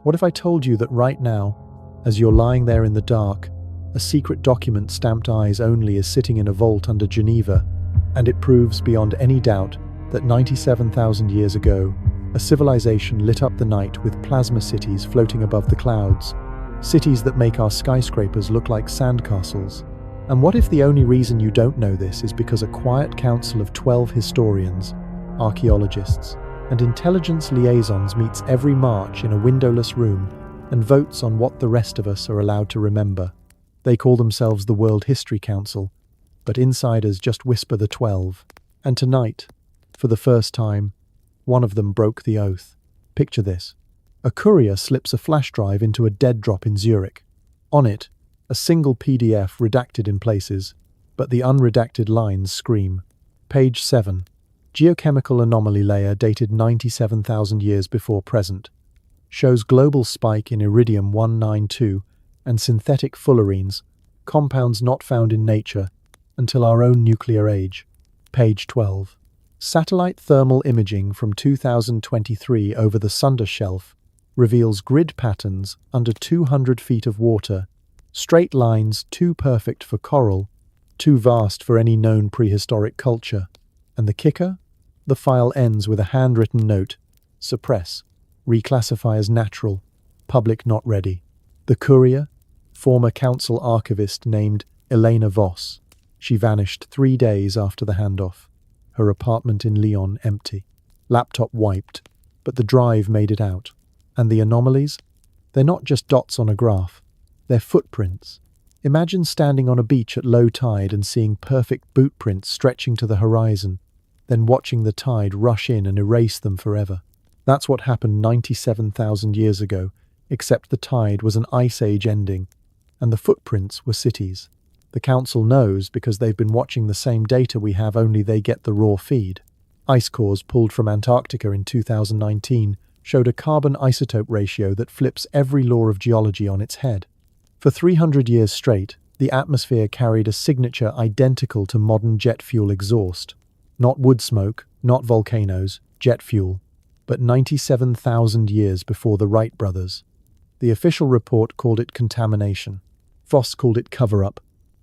What if I told you that right now, as you're lying there in the dark, a secret document stamped eyes only is sitting in a vault under Geneva, and it proves beyond any doubt that 97,000 years ago, a civilization lit up the night with plasma cities floating above the clouds, cities that make our skyscrapers look like sandcastles. And what if the only reason you don't know this is because a quiet council of 12 historians, archaeologists, and intelligence liaisons meets every March in a windowless room and votes on what the rest of us are allowed to remember? They call themselves the World History Council, but insiders just whisper the 12. And tonight, for the first time, one of them broke the oath. Picture this. A courier slips a flash drive into a dead drop in Zurich. On it, a single PDF redacted in places, but the unredacted lines scream. Page 7. Geochemical anomaly layer dated 97,000 years before present. Shows global spike in iridium-192 and synthetic fullerenes, compounds not found in nature until our own nuclear age. Page 12. Satellite thermal imaging from 2023 over the Sunder Shelf reveals grid patterns under 200 feet of water, straight lines too perfect for coral, too vast for any known prehistoric culture. And the kicker? The file ends with a handwritten note: suppress, reclassify as natural, public not ready. The courier? Former council archivist named Elena Voss. She vanished 3 days after the handoff. Her apartment in Lyon empty. Laptop wiped, but the drive made it out. And the anomalies? They're not just dots on a graph. They're footprints. Imagine standing on a beach at low tide and seeing perfect boot prints stretching to the horizon, then watching the tide rush in and erase them forever. That's what happened 97,000 years ago, except the tide was an ice age ending, and the footprints were cities. The council knows because they've been watching the same data we have, only they get the raw feed. Ice cores pulled from Antarctica in 2019 showed a carbon isotope ratio that flips every law of geology on its head. For 300 years straight, the atmosphere carried a signature identical to modern jet fuel exhaust. Not wood smoke, not volcanoes, jet fuel, but 97,000 years before the Wright brothers. The official report called it contamination. Voss called it cover-up.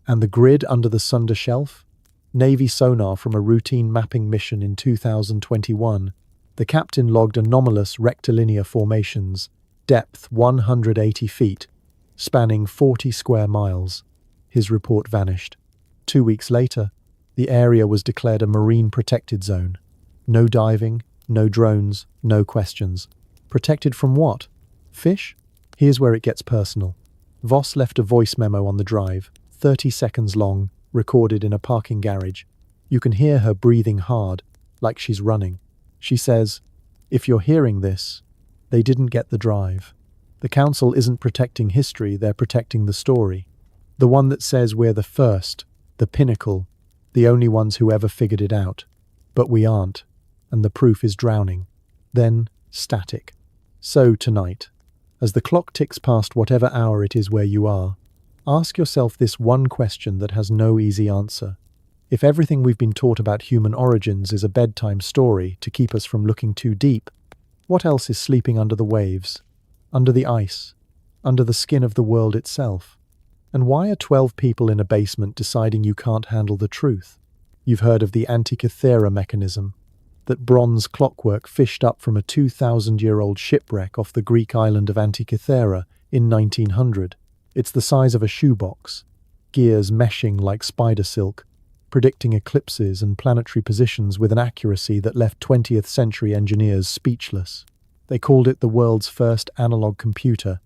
And the grid under the Sunder Shelf? Navy sonar from a routine mapping mission in 2021. The captain logged anomalous rectilinear formations, depth 180 feet, spanning 40 square miles. His report vanished. 2 weeks later, the area was declared a marine protected zone. No diving, no drones, no questions. Protected from what? Fish? Here's where it gets personal. Voss left a voice memo on the drive, 30 seconds long, recorded in a parking garage. You can hear her breathing hard, like she's running. She says, "If you're hearing this, they didn't get the drive." The council isn't protecting history, they're protecting the story. The one that says we're the first, the pinnacle, the only ones who ever figured it out. But we aren't, and the proof is drowning. Then, static. So tonight, as the clock ticks past whatever hour it is where you are, ask yourself this one question that has no easy answer. If everything we've been taught about human origins is a bedtime story to keep us from looking too deep, what else is sleeping under the waves, under the ice, under the skin of the world itself? And why are 12 people in a basement deciding you can't handle the truth? You've heard of the Antikythera mechanism, that bronze clockwork fished up from a 2,000-year-old shipwreck off the Greek island of Antikythera in 1900. It's the size of a shoebox, gears meshing like spider silk, predicting eclipses and planetary positions with an accuracy that left 20th century engineers speechless. They called it the world's first analog computer,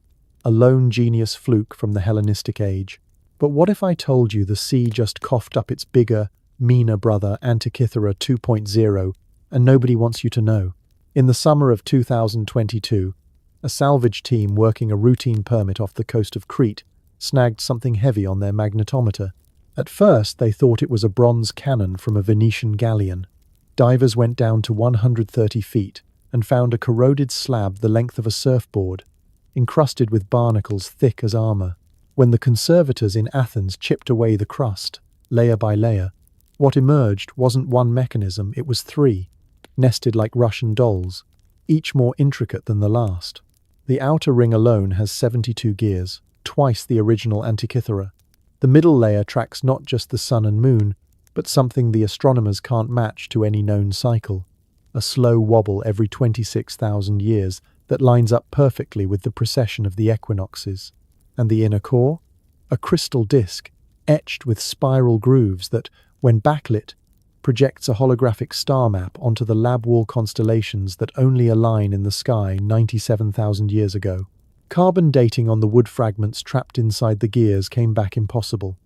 a lone genius fluke from the Hellenistic age. But what if I told you the sea just coughed up its bigger, meaner brother Antikythera 2.0, and nobody wants you to know? In the summer of 2022, a salvage team working a routine permit off the coast of Crete snagged something heavy on their magnetometer. At first, they thought it was a bronze cannon from a Venetian galleon. Divers went down to 130 feet and found a corroded slab the length of a surfboard, encrusted with barnacles thick as armor. When the conservators in Athens chipped away the crust, layer by layer, what emerged wasn't one mechanism, it was 3, nested like Russian dolls, each more intricate than the last. The outer ring alone has 72 gears, twice the original Antikythera. The middle layer tracks not just the sun and moon, but something the astronomers can't match to any known cycle. A slow wobble every 26,000 years that lines up perfectly with the precession of the equinoxes. And the inner core? A crystal disk, etched with spiral grooves that, when backlit, projects a holographic star map onto the lab wall constellations that only align in the sky 97,000 years ago. Carbon dating on the wood fragments trapped inside the gears came back impossible.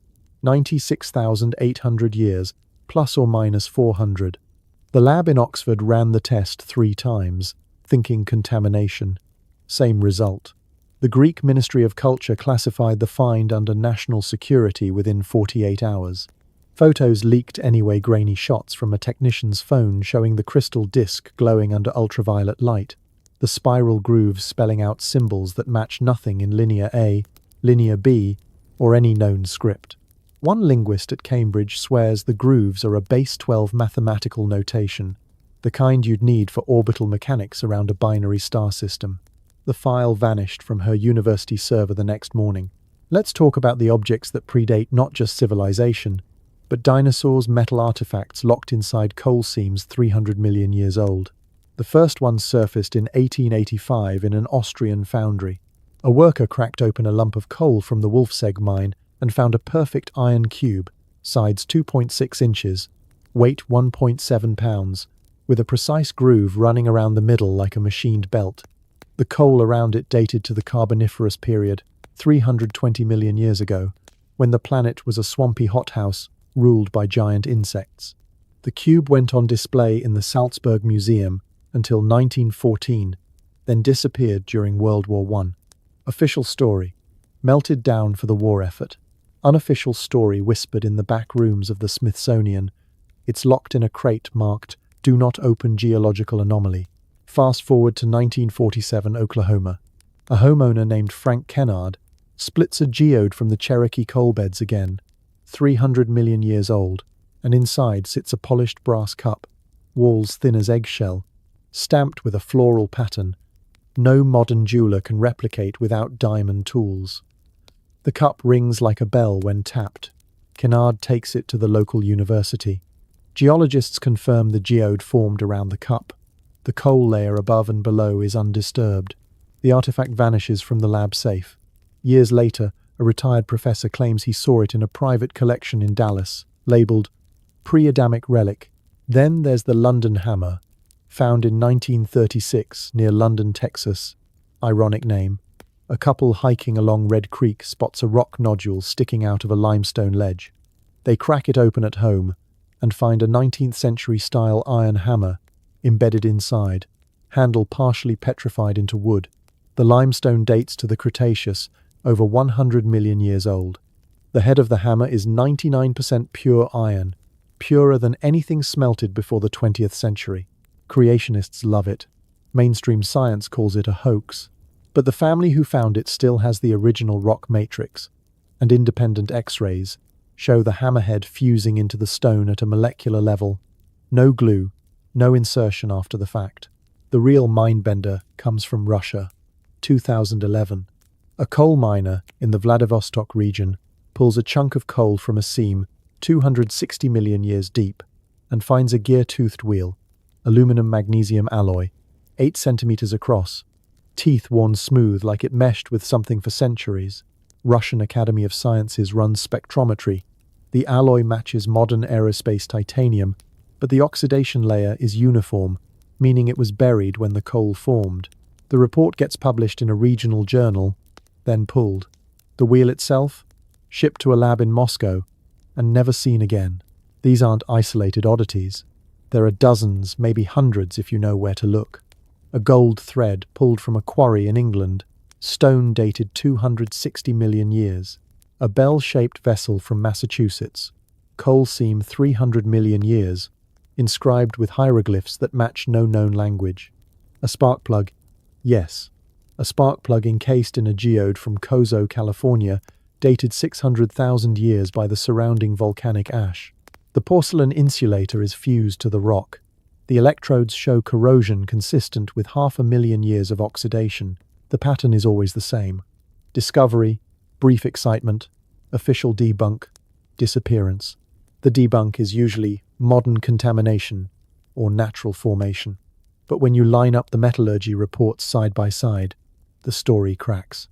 96,800 years, plus or minus 400. The lab in Oxford ran the test 3 times, thinking contamination. Same result. The Greek Ministry of Culture classified the find under national security within 48 hours. Photos leaked anyway, grainy shots from a technician's phone showing the crystal disk glowing under ultraviolet light, the spiral grooves spelling out symbols that match nothing in Linear A, Linear B, or any known script. One linguist at Cambridge swears the grooves are a base 12 mathematical notation, the kind you'd need for orbital mechanics around a binary star system. The file vanished from her university server the next morning. Let's talk about the objects that predate not just civilization, but dinosaurs, metal artifacts locked inside coal seams 300 million years old. The first one surfaced in 1885 in an Austrian foundry. A worker cracked open a lump of coal from the Wolfsegg mine and found a perfect iron cube, sides 2.6 inches, weight 1.7 pounds, with a precise groove running around the middle like a machined belt. The coal around it dated to the Carboniferous period, 320 million years ago, when the planet was a swampy hothouse ruled by giant insects. The cube went on display in the Salzburg Museum until 1914, then disappeared during World War I. Official story: melted down for the war effort. Unofficial story whispered in the back rooms of the Smithsonian. It's locked in a crate marked "Do Not Open Geological Anomaly." Fast forward to 1947 Oklahoma. A homeowner named Frank Kennard splits a geode from the Cherokee coal beds again, 300 million years old, and inside sits a polished brass cup, walls thin as eggshell, stamped with a floral pattern no modern jeweler can replicate without diamond tools. The cup rings like a bell when tapped. Kennard takes it to the local university. Geologists confirm the geode formed around the cup. The coal layer above and below is undisturbed. The artifact vanishes from the lab safe. Years later, a retired professor claims he saw it in a private collection in Dallas, labelled Pre-Adamic Relic. Then there's the London Hammer, found in 1936 near London, Texas. Ironic name. A couple hiking along Red Creek spots a rock nodule sticking out of a limestone ledge. They crack it open at home and find a 19th century style iron hammer embedded inside, handle partially petrified into wood. The limestone dates to the Cretaceous, over 100 million years old. The head of the hammer is 99% pure iron, purer than anything smelted before the 20th century. Creationists love it. Mainstream science calls it a hoax. But the family who found it still has the original rock matrix, and independent X-rays show the hammerhead fusing into the stone at a molecular level. No glue, no insertion after the fact. The real mindbender comes from Russia. 2011. A coal miner in the Vladivostok region pulls a chunk of coal from a seam 260 million years deep and finds a gear-toothed wheel, aluminum-magnesium alloy, 8 centimeters across, teeth worn smooth like it meshed with something for centuries. Russian Academy of Sciences runs spectrometry. The alloy matches modern aerospace titanium, but the oxidation layer is uniform, meaning it was buried when the coal formed. The report gets published in a regional journal, then pulled. The wheel itself? Shipped to a lab in Moscow, and never seen again. These aren't isolated oddities. There are dozens, maybe hundreds if you know where to look. A gold thread pulled from a quarry in England, stone dated 260 million years. A bell-shaped vessel from Massachusetts, coal seam 300 million years, inscribed with hieroglyphs that match no known language. A spark plug, yes. A spark plug encased in a geode from Cozo, California, dated 600,000 years by the surrounding volcanic ash. The porcelain insulator is fused to the rock. The electrodes show corrosion consistent with 500,000 years of oxidation. The pattern is always the same. Discovery, brief excitement, official debunk, disappearance. The debunk is usually modern contamination or natural formation. But when you line up the metallurgy reports side by side, the story cracks.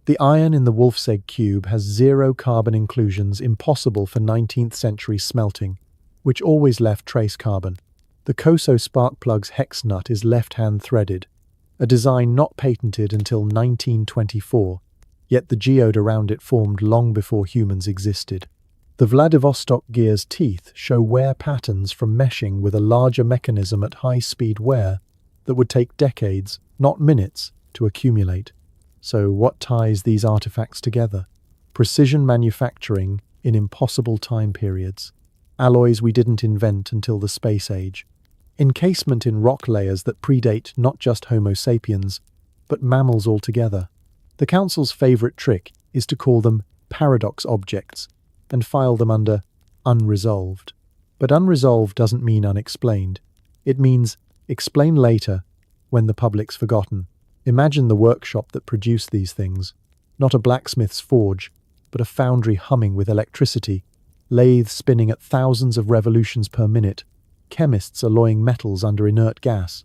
The iron in the Wolf's Egg cube has 0 carbon inclusions impossible for 19th century smelting, which always left trace carbon. The Koso spark plug's hex nut is left-hand threaded, a design not patented until 1924, yet the geode around it formed long before humans existed. The Vladivostok gear's teeth show wear patterns from meshing with a larger mechanism at high-speed wear that would take decades, not minutes, to accumulate. So what ties these artifacts together? Precision manufacturing in impossible time periods. Alloys we didn't invent until the space age. Encasement in rock layers that predate not just Homo sapiens, but mammals altogether. The Council's favorite trick is to call them paradox objects and file them under unresolved. But unresolved doesn't mean unexplained. It means explain later when the public's forgotten. Imagine the workshop that produced these things. Not a blacksmith's forge, but a foundry humming with electricity, lathes spinning at thousands of revolutions per minute, chemists alloying metals under inert gas.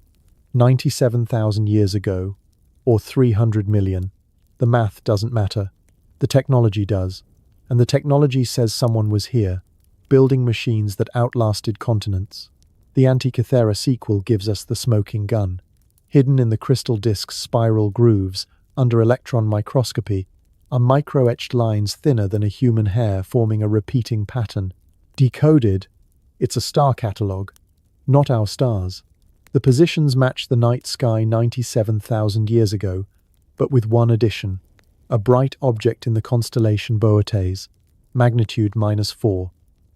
97,000 years ago, or 300 million. The math doesn't matter. The technology does. And the technology says someone was here, building machines that outlasted continents. The Antikythera sequel gives us the smoking gun. Hidden in the crystal disk's spiral grooves, under electron microscopy, are micro-etched lines thinner than a human hair forming a repeating pattern. Decoded, it's a star catalogue, not our stars. The positions match the night sky 97,000 years ago, but with one addition. A bright object in the constellation Boötes, magnitude -4,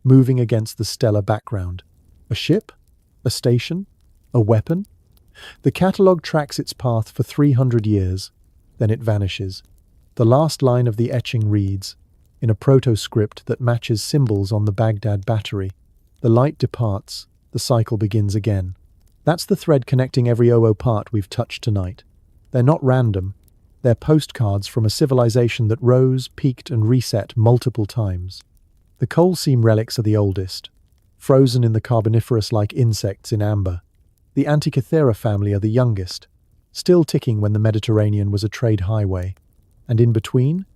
moving against the stellar background. A ship? A station? A weapon? The catalogue tracks its path for 300 years, then it vanishes. The last line of the etching reads, in a proto-script that matches symbols on the Baghdad battery, the light departs, the cycle begins again. That's the thread connecting every OOPArt we've touched tonight. They're not random. They're postcards from a civilization that rose, peaked, and reset multiple times. The coal seam relics are the oldest, frozen in the Carboniferous-like insects in amber. The Antikythera family are the youngest, still ticking when the Mediterranean was a trade highway. And in between,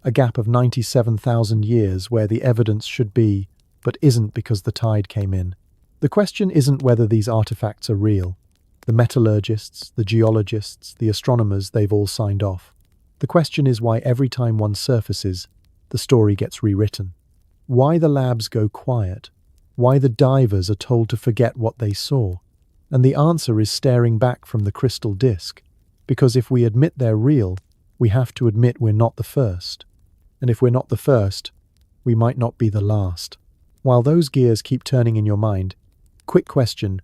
a gap of 97,000 years where the evidence should be, but isn't because the tide came in. The question isn't whether these artifacts are real. The metallurgists, the geologists, the astronomers, they've all signed off. The question is why every time one surfaces, the story gets rewritten. Why the labs go quiet. Why the divers are told to forget what they saw. And the answer is staring back from the crystal disk. Because if we admit they're real, we have to admit we're not the first. And if we're not the first, we might not be the last. While those gears keep turning in your mind, quick question.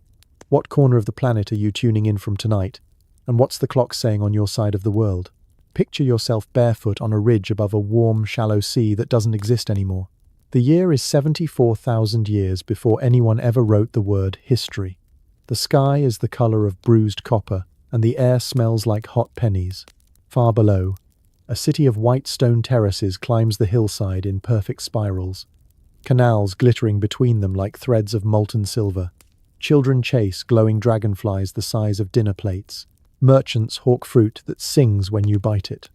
What corner of the planet are you tuning in from tonight? And what's the clock saying on your side of the world? Picture yourself barefoot on a ridge above a warm, shallow sea that doesn't exist anymore. The year is 74,000 years before anyone ever wrote the word history. The sky is the color of bruised copper, and the air smells like hot pennies. Far below, a city of white stone terraces climbs the hillside in perfect spirals, canals glittering between them like threads of molten silver. Children chase glowing dragonflies the size of dinner plates. Merchants hawk fruit that sings when you bite it.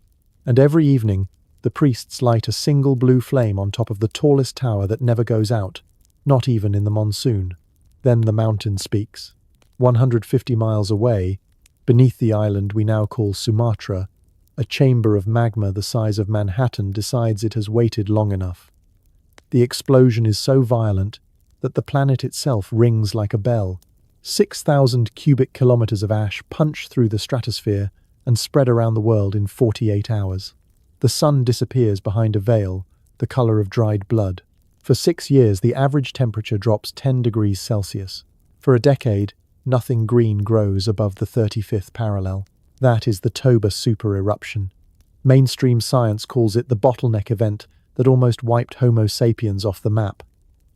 And every evening, the priests light a single blue flame on top of the tallest tower that never goes out, not even in the monsoon. Then the mountain speaks. 150 miles away, beneath the island we now call Sumatra, a chamber of magma the size of Manhattan decides it has waited long enough. The explosion is so violent that the planet itself rings like a bell. 6,000 cubic kilometers of ash punch through the stratosphere and spread around the world in 48 hours. The sun disappears behind a veil, the color of dried blood. For 6 years, the average temperature drops 10 degrees Celsius. For a decade, nothing green grows above the 35th parallel. That is the Toba super-eruption. Mainstream science calls it the bottleneck event that almost wiped Homo sapiens off the map.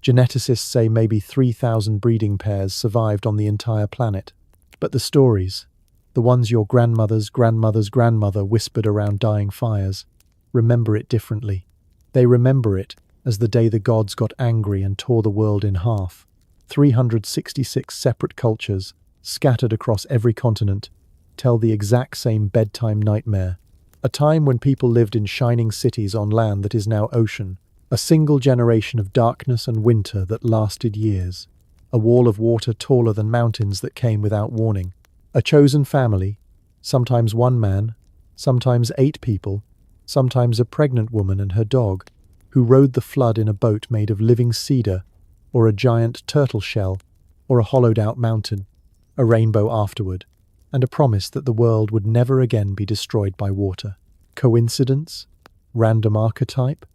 Geneticists say maybe 3,000 breeding pairs survived on the entire planet. But the stories, The ones your grandmother's grandmother's grandmother whispered around dying fires, remember it differently. They remember it as the day the gods got angry and tore the world in half. 366 separate cultures, scattered across every continent, tell the exact same bedtime nightmare. A time when people lived in shining cities on land that is now ocean. A single generation of darkness and winter that lasted years. A wall of water taller than mountains that came without warning. A chosen family, sometimes one man, sometimes 8 people, sometimes a pregnant woman and her dog, who rode the flood in a boat made of living cedar, or a giant turtle shell, or a hollowed-out mountain, a rainbow afterward, and a promise that the world would never again be destroyed by water. Coincidence? Random archetype?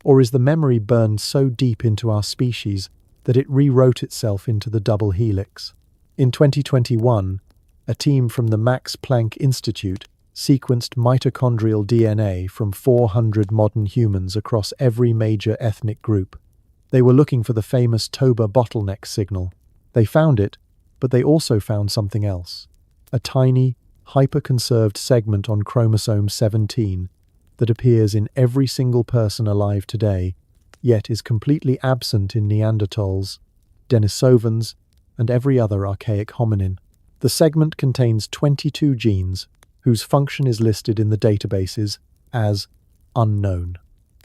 Or is the memory burned so deep into our species that it rewrote itself into the double helix? In 2021, a team from the Max Planck Institute sequenced mitochondrial DNA from 400 modern humans across every major ethnic group. They were looking for the famous Toba bottleneck signal. They found it, but they also found something else. A tiny, hyper-conserved segment on chromosome 17 that appears in every single person alive today, yet is completely absent in Neanderthals, Denisovans, and every other archaic hominin. The segment contains 22 genes, whose function is listed in the databases as unknown.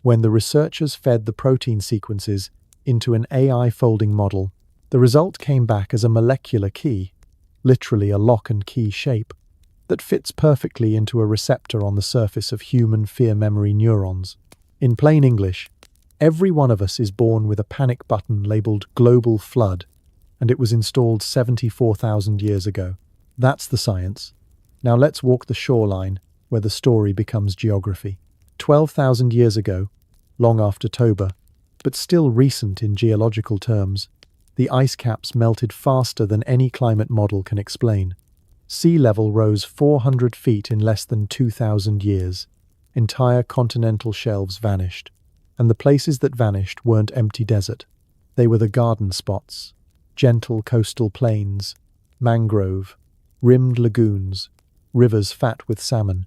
When the researchers fed the protein sequences into an AI folding model, the result came back as a molecular key, literally a lock and key shape, that fits perfectly into a receptor on the surface of human fear memory neurons. In plain English, every one of us is born with a panic button labeled Global Flood, and it was installed 74,000 years ago. That's the science. Now let's walk the shoreline, where the story becomes geography. 12,000 years ago, long after Toba, but still recent in geological terms, the ice caps melted faster than any climate model can explain. Sea level rose 400 feet in less than 2,000 years. Entire continental shelves vanished. And the places that vanished weren't empty desert. They were the garden spots. Gentle coastal plains, mangrove, rimmed lagoons, rivers fat with salmon.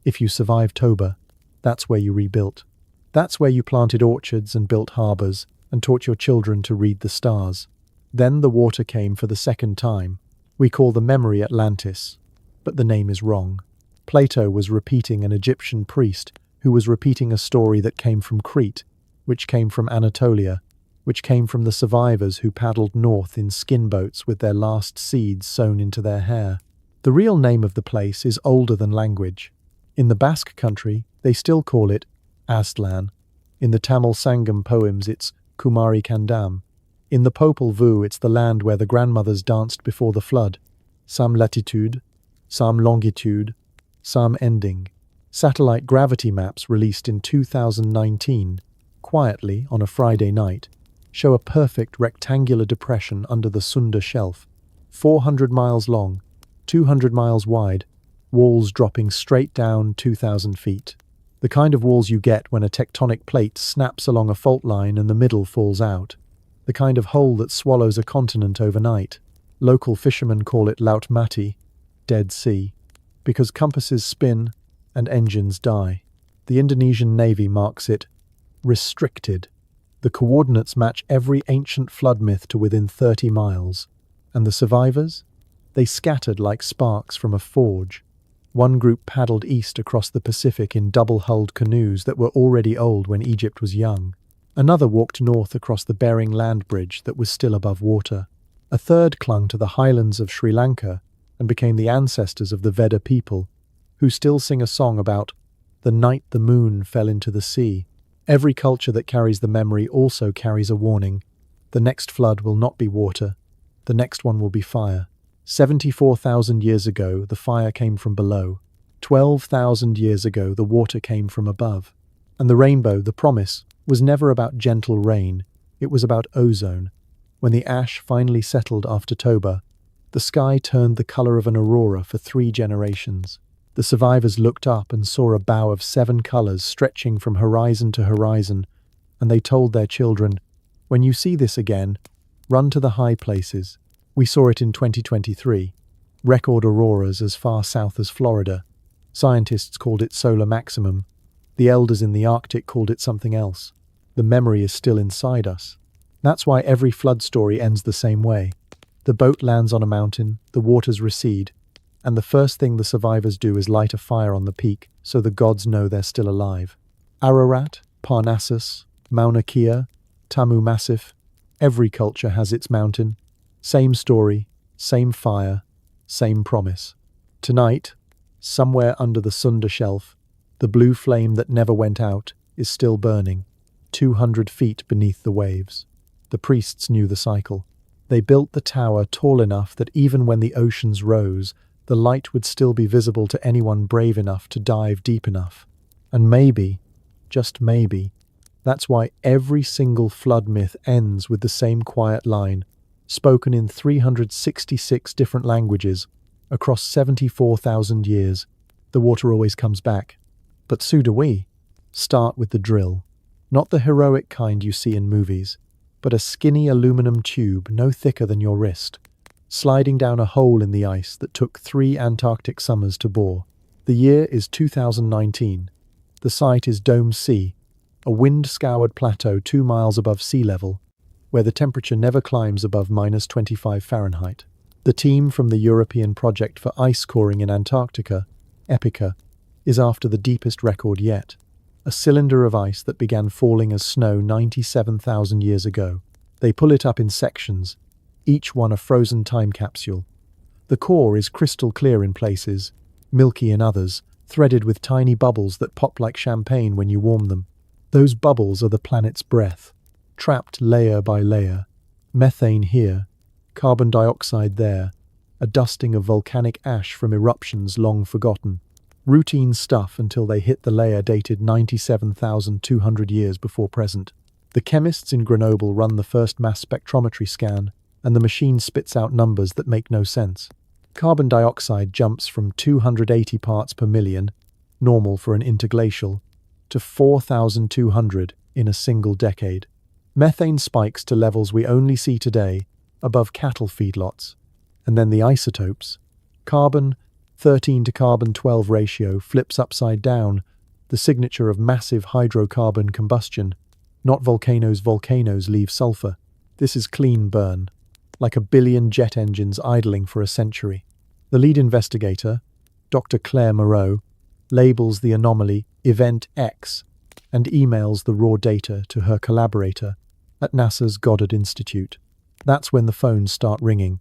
If you survived Toba, that's where you rebuilt. That's where you planted orchards and built harbors and taught your children to read the stars. Then the water came for the second time. We call the memory Atlantis, but the name is wrong. Plato was repeating an Egyptian priest who was repeating a story that came from Crete, which came from Anatolia, which came from the survivors who paddled north in skin boats with their last seeds sewn into their hair. The real name of the place is older than language. In the Basque country, they still call it Aztlan. In the Tamil Sangam poems, it's Kumari Kandam. In the Popol Vuh, it's the land where the grandmothers danced before the flood. Some latitude, some longitude, some ending. Satellite gravity maps released in 2019, quietly on a Friday night, show a perfect rectangular depression under the Sunda Shelf, 400 miles long, 200 miles wide, walls dropping straight down 2,000 feet. The kind of walls you get when a tectonic plate snaps along a fault line and the middle falls out. The kind of hole that swallows a continent overnight. Local fishermen call it Laut Mati, Dead Sea, because compasses spin and engines die. The Indonesian Navy marks it restricted. The coordinates match every ancient flood myth to within 30 miles. And the survivors? They scattered like sparks from a forge. One group paddled east across the Pacific in double-hulled canoes that were already old when Egypt was young. Another walked north across the Bering Land Bridge that was still above water. A third clung to the highlands of Sri Lanka and became the ancestors of the Veda people, who still sing a song about the night the moon fell into the sea. Every culture that carries the memory also carries a warning. The next flood will not be water. The next one will be fire. 74,000 years ago, the fire came from below. 12,000 years ago, the water came from above. And the rainbow, the promise, was never about gentle rain. It was about ozone. When the ash finally settled after Toba, the sky turned the color of an aurora for 3 generations. The survivors looked up and saw a bow of 7 colors stretching from horizon to horizon, and they told their children, "When you see this again, run to the high places." We saw it in 2023. record auroras as far south as Florida. Scientists called it solar maximum. The elders in the Arctic called it something else. The memory is still inside us. That's why every flood story ends the same way. The boat lands on a mountain, the waters recede, and the first thing the survivors do is light a fire on the peak so the gods know they're still alive. Ararat, Parnassus, Mauna Kea, Tamu Massif, every culture has its mountain. Same story, same fire, same promise. Tonight, somewhere under the Sunda Shelf, the blue flame that never went out is still burning, 200 feet beneath the waves. The priests knew the cycle. They built the tower tall enough that even when the oceans rose, the light would still be visible to anyone brave enough to dive deep enough. And maybe, just maybe, that's why every single flood myth ends with the same quiet line, spoken in 366 different languages, across 74,000 years. The water always comes back. But so do we. Start with the drill. Not the heroic kind you see in movies, but a skinny aluminum tube no thicker than your wrist, sliding down a hole in the ice that took 3 Antarctic summers to bore. The year is 2019. The site is Dome C, a wind-scoured plateau 2 miles above sea level, where the temperature never climbs above -25 Fahrenheit. The team from the European Project for Ice Coring in Antarctica, EPICA, is after the deepest record yet, a cylinder of ice that began falling as snow 97,000 years ago. They pull it up in sections, each one a frozen time capsule. The core is crystal clear in places, milky in others, threaded with tiny bubbles that pop like champagne when you warm them. Those bubbles are the planet's breath, trapped layer by layer. Methane here, carbon dioxide there, a dusting of volcanic ash from eruptions long forgotten. Routine stuff until they hit the layer dated 97,200 years before present. The chemists in Grenoble run the first mass spectrometry scan, and the machine spits out numbers that make no sense. Carbon dioxide jumps from 280 parts per million, normal for an interglacial, to 4,200 in a single decade. Methane spikes to levels we only see today, above cattle feedlots. And then the isotopes. Carbon 13 to carbon 12 ratio flips upside down, the signature of massive hydrocarbon combustion. Not volcanoes leave sulfur. This is clean burn, like a billion jet engines idling for a century. The lead investigator, Dr. Claire Moreau, labels the anomaly Event X and emails the raw data to her collaborator at NASA's Goddard Institute. That's when the phones start ringing.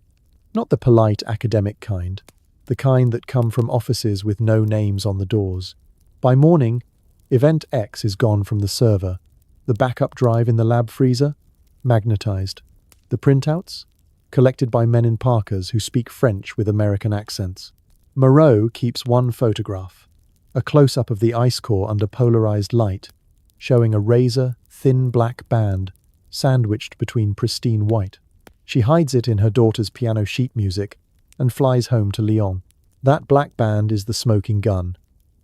Not the polite academic kind, the kind that come from offices with no names on the doors. By morning, Event X is gone from the server. The backup drive in the lab freezer? Magnetized. The printouts? Collected by men in parkas who speak French with American accents. Moreau keeps one photograph, a close-up of the ice core under polarized light, showing a razor-thin black band sandwiched between pristine white. She hides it in her daughter's piano sheet music and flies home to Lyon. That black band is the smoking gun.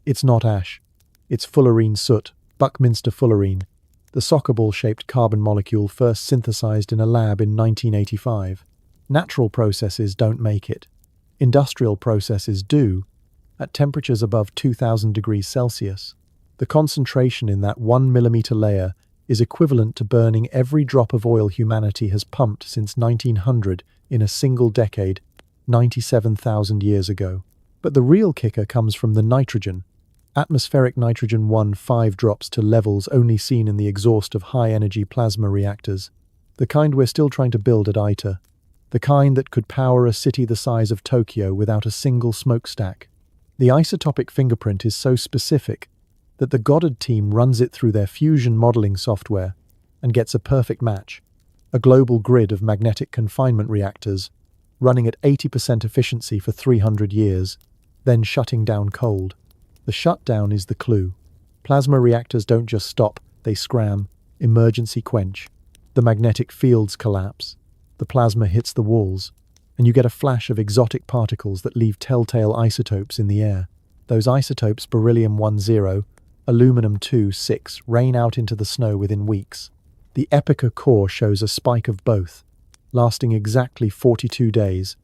It's not ash. It's fullerene soot, Buckminster fullerene, the soccer ball-shaped carbon molecule first synthesized in a lab in 1985. Natural processes don't make it. Industrial processes do, at temperatures above 2,000 degrees Celsius. The concentration in that 1 millimeter layer is equivalent to burning every drop of oil humanity has pumped since 1900 in a single decade, 97,000 years ago. But the real kicker comes from the nitrogen. Atmospheric nitrogen 5 drops to levels only seen in the exhaust of high-energy plasma reactors, the kind we're still trying to build at ITER, the kind that could power a city the size of Tokyo without a single smokestack. The isotopic fingerprint is so specific that the Goddard team runs it through their fusion modeling software and gets a perfect match, a global grid of magnetic confinement reactors, running at 80% efficiency for 300 years, then shutting down cold. The shutdown is the clue. Plasma reactors don't just stop, they scram, emergency quench. The magnetic fields collapse, the plasma hits the walls, and you get a flash of exotic particles that leave telltale isotopes in the air. Those isotopes, beryllium-10, aluminum-6, rain out into the snow within weeks. The EPICA core shows a spike of both, lasting exactly 42 days,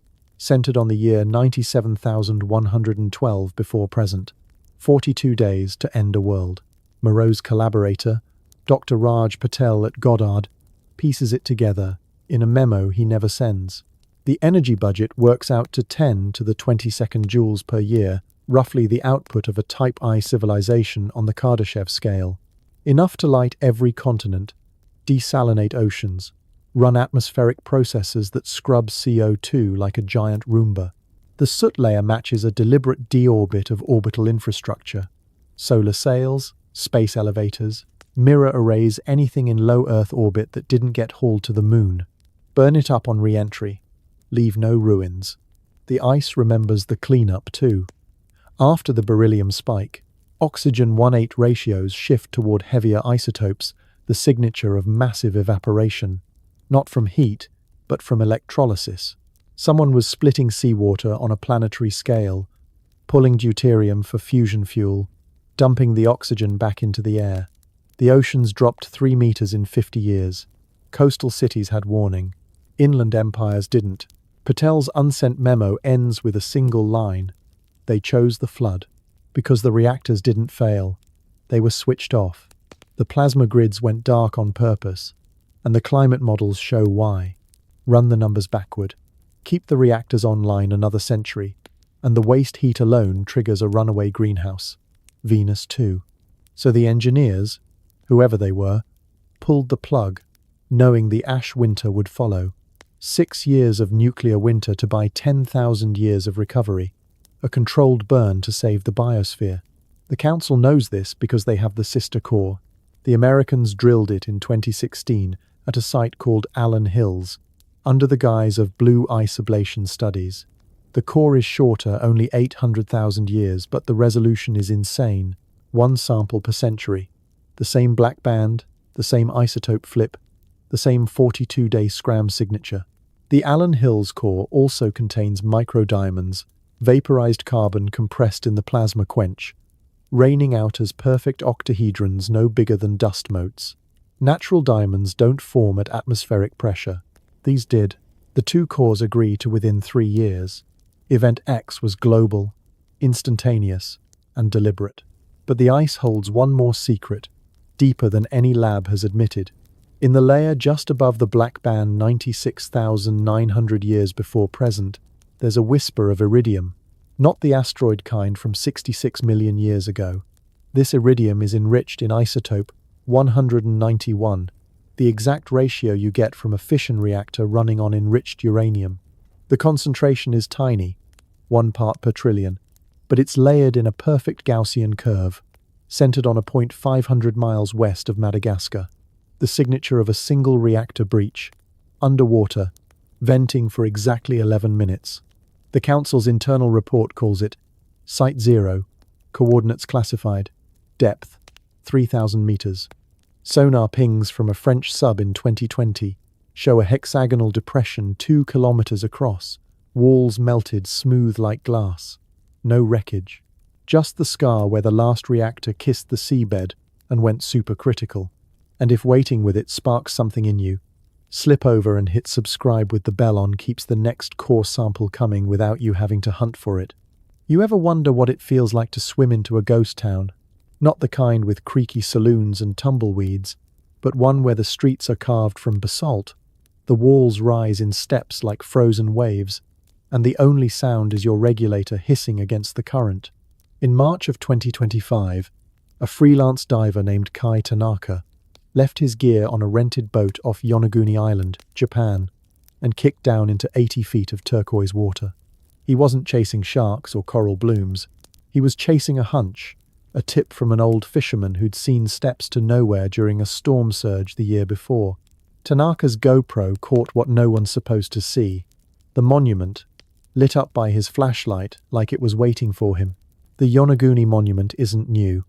centered on the year 97,112 before present. 42 days to end a world. Moreau's collaborator, Dr. Raj Patel at Goddard, pieces it together in a memo he never sends. The energy budget works out to 10 to the 22nd joules per year, roughly the output of a Type I civilization on the Kardashev scale. Enough to light every continent, desalinate oceans, run atmospheric processes that scrub CO2 like a giant Roomba. The soot layer matches a deliberate deorbit of orbital infrastructure. Solar sails, space elevators, mirror arrays, anything in low Earth orbit that didn't get hauled to the moon. Burn it up on re-entry. Leave no ruins. The ice remembers the cleanup too. After the beryllium spike, oxygen 1:8 ratios shift toward heavier isotopes, the signature of massive evaporation. Not from heat, but from electrolysis. Someone was splitting seawater on a planetary scale, pulling deuterium for fusion fuel, dumping the oxygen back into the air. The oceans dropped 3 meters in 50 years. Coastal cities had warning. Inland empires didn't. Patel's unsent memo ends with a single line. They chose the flood. Because the reactors didn't fail. They were switched off. The plasma grids went dark on purpose. And the climate models show why. Run the numbers backward. Keep the reactors online another century. And the waste heat alone triggers a runaway greenhouse. Venus too. So the engineers, whoever they were, pulled the plug, knowing the ash winter would follow. 6 years of nuclear winter to buy 10,000 years of recovery. A controlled burn to save the biosphere. The Council knows this because they have the sister core. The Americans drilled it in 2016 at a site called Allen Hills, under the guise of blue ice ablation studies. The core is shorter, only 800,000 years, but the resolution is insane. 1 sample per century. The same black band, the same isotope flip, the same 42-day scram signature. The Allen Hills core also contains microdiamonds, vaporized carbon compressed in the plasma quench, raining out as perfect octahedrons no bigger than dust motes. Natural diamonds don't form at atmospheric pressure. These did. The 2 cores agree to within 3 years. Event X was global, instantaneous, and deliberate. But the ice holds one more secret, deeper than any lab has admitted. In the layer just above the black band 96,900 years before present, there's a whisper of iridium. Not the asteroid kind from 66 million years ago. This iridium is enriched in isotope 191, the exact ratio you get from a fission reactor running on enriched uranium. The concentration is tiny, 1 part per trillion, but it's layered in a perfect Gaussian curve, centered on a point 500 miles west of Madagascar. The signature of a single reactor breach, underwater, venting for exactly 11 minutes. The Council's internal report calls it Site 0, coordinates classified, depth 3,000 meters. Sonar pings from a French sub in 2020 show a hexagonal depression 2 kilometers across, walls melted smooth like glass. No wreckage, just the scar where the last reactor kissed the seabed and went supercritical. And if waiting with it sparks something in you, slip over and hit subscribe with the bell on. Keeps the next core sample coming without you having to hunt for it. You ever wonder what it feels like to swim into a ghost town? Not the kind with creaky saloons and tumbleweeds, but one where the streets are carved from basalt. The walls rise in steps like frozen waves, and the only sound is your regulator hissing against the current. In March of 2025, a freelance diver named Kai Tanaka left his gear on a rented boat off Yonaguni Island, Japan, and kicked down into 80 feet of turquoise water. He wasn't chasing sharks or coral blooms. He was chasing a hunch, a tip from an old fisherman who'd seen steps to nowhere during a storm surge the year before. Tanaka's GoPro caught what no one's supposed to see. The monument, lit up by his flashlight like it was waiting for him. The Yonaguni monument isn't new.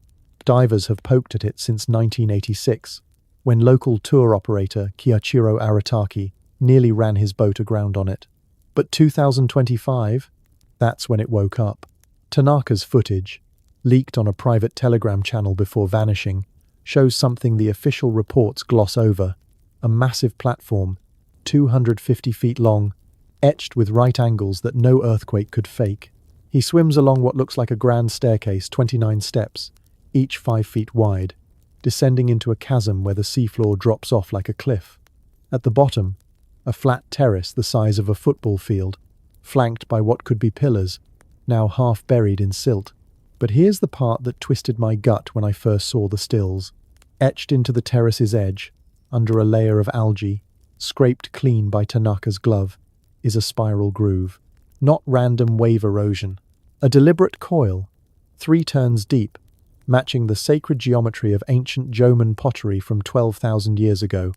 Divers have poked at it since 1986. When local tour operator Kiichiro Arataki nearly ran his boat aground on it. But 2025? That's when it woke up. Tanaka's footage, leaked on a private Telegram channel before vanishing, shows something the official reports gloss over. A massive platform, 250 feet long, etched with right angles that no earthquake could fake. He swims along what looks like a grand staircase, 29 steps, each 5 feet wide, descending into a chasm where the seafloor drops off like a cliff. At the bottom, a flat terrace the size of a football field, flanked by what could be pillars, now half buried in silt. But here's the part that twisted my gut when I first saw the stills. Etched into the terrace's edge, under a layer of algae, scraped clean by Tanaka's glove, is a spiral groove. Not random wave erosion. A deliberate coil, 3 turns deep, matching the sacred geometry of ancient Jomon pottery from 12,000 years ago,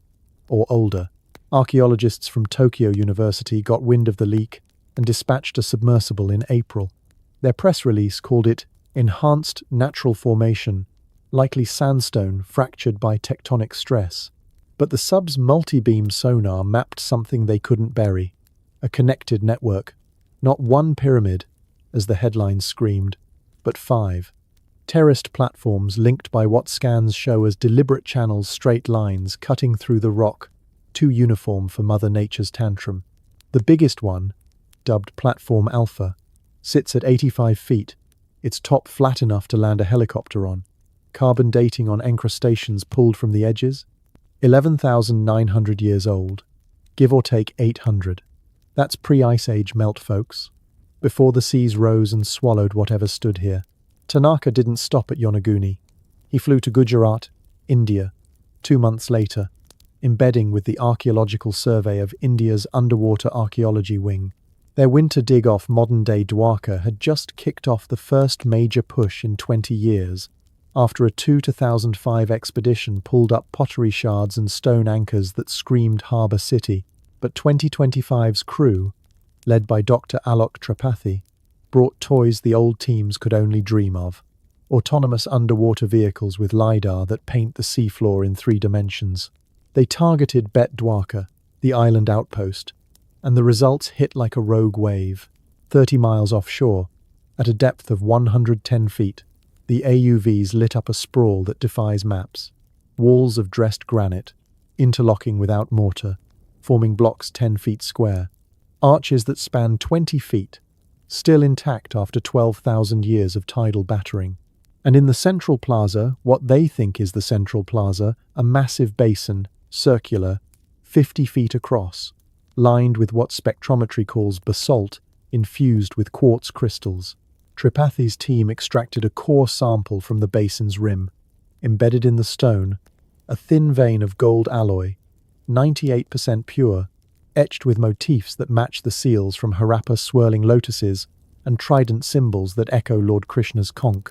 or older. Archaeologists from Tokyo University got wind of the leak and dispatched a submersible in April. Their press release called it enhanced natural formation, likely sandstone fractured by tectonic stress. But the sub's multi-beam sonar mapped something they couldn't bury, a connected network. Not one pyramid, as the headline screamed, but 5. Terraced platforms linked by what scans show as deliberate channels, straight lines cutting through the rock, too uniform for Mother Nature's tantrum. The biggest one, dubbed Platform Alpha, sits at 85 feet, its top flat enough to land a helicopter on. Carbon dating on encrustations pulled from the edges? 11,900 years old, give or take 800. That's pre-Ice Age melt, folks. Before the seas rose and swallowed whatever stood here. Tanaka didn't stop at Yonaguni. He flew to Gujarat, India, 2 months later, embedding with the Archaeological Survey of India's Underwater Archaeology Wing. Their winter dig off modern-day Dwarka had just kicked off the first major push in 20 years, after a 2005 expedition pulled up pottery shards and stone anchors that screamed harbour city. But 2025's crew, led by Dr. Alok Tripathi, brought toys the old teams could only dream of. Autonomous underwater vehicles with LiDAR that paint the seafloor in 3 dimensions. They targeted Bet Dwarka, the island outpost, and the results hit like a rogue wave. 30 miles offshore, at a depth of 110 feet, the AUVs lit up a sprawl that defies maps. Walls of dressed granite, interlocking without mortar, forming blocks 10 feet square. Arches that span 20 feet, still intact after 12,000 years of tidal battering. And in the central plaza, what they think is the central plaza, a massive basin, circular, 50 feet across, lined with what spectrometry calls basalt, infused with quartz crystals. Tripathi's team extracted a core sample from the basin's rim. Embedded in the stone, a thin vein of gold alloy, 98% pure, etched with motifs that match the seals from Harappa swirling lotuses and trident symbols that echo Lord Krishna's conch.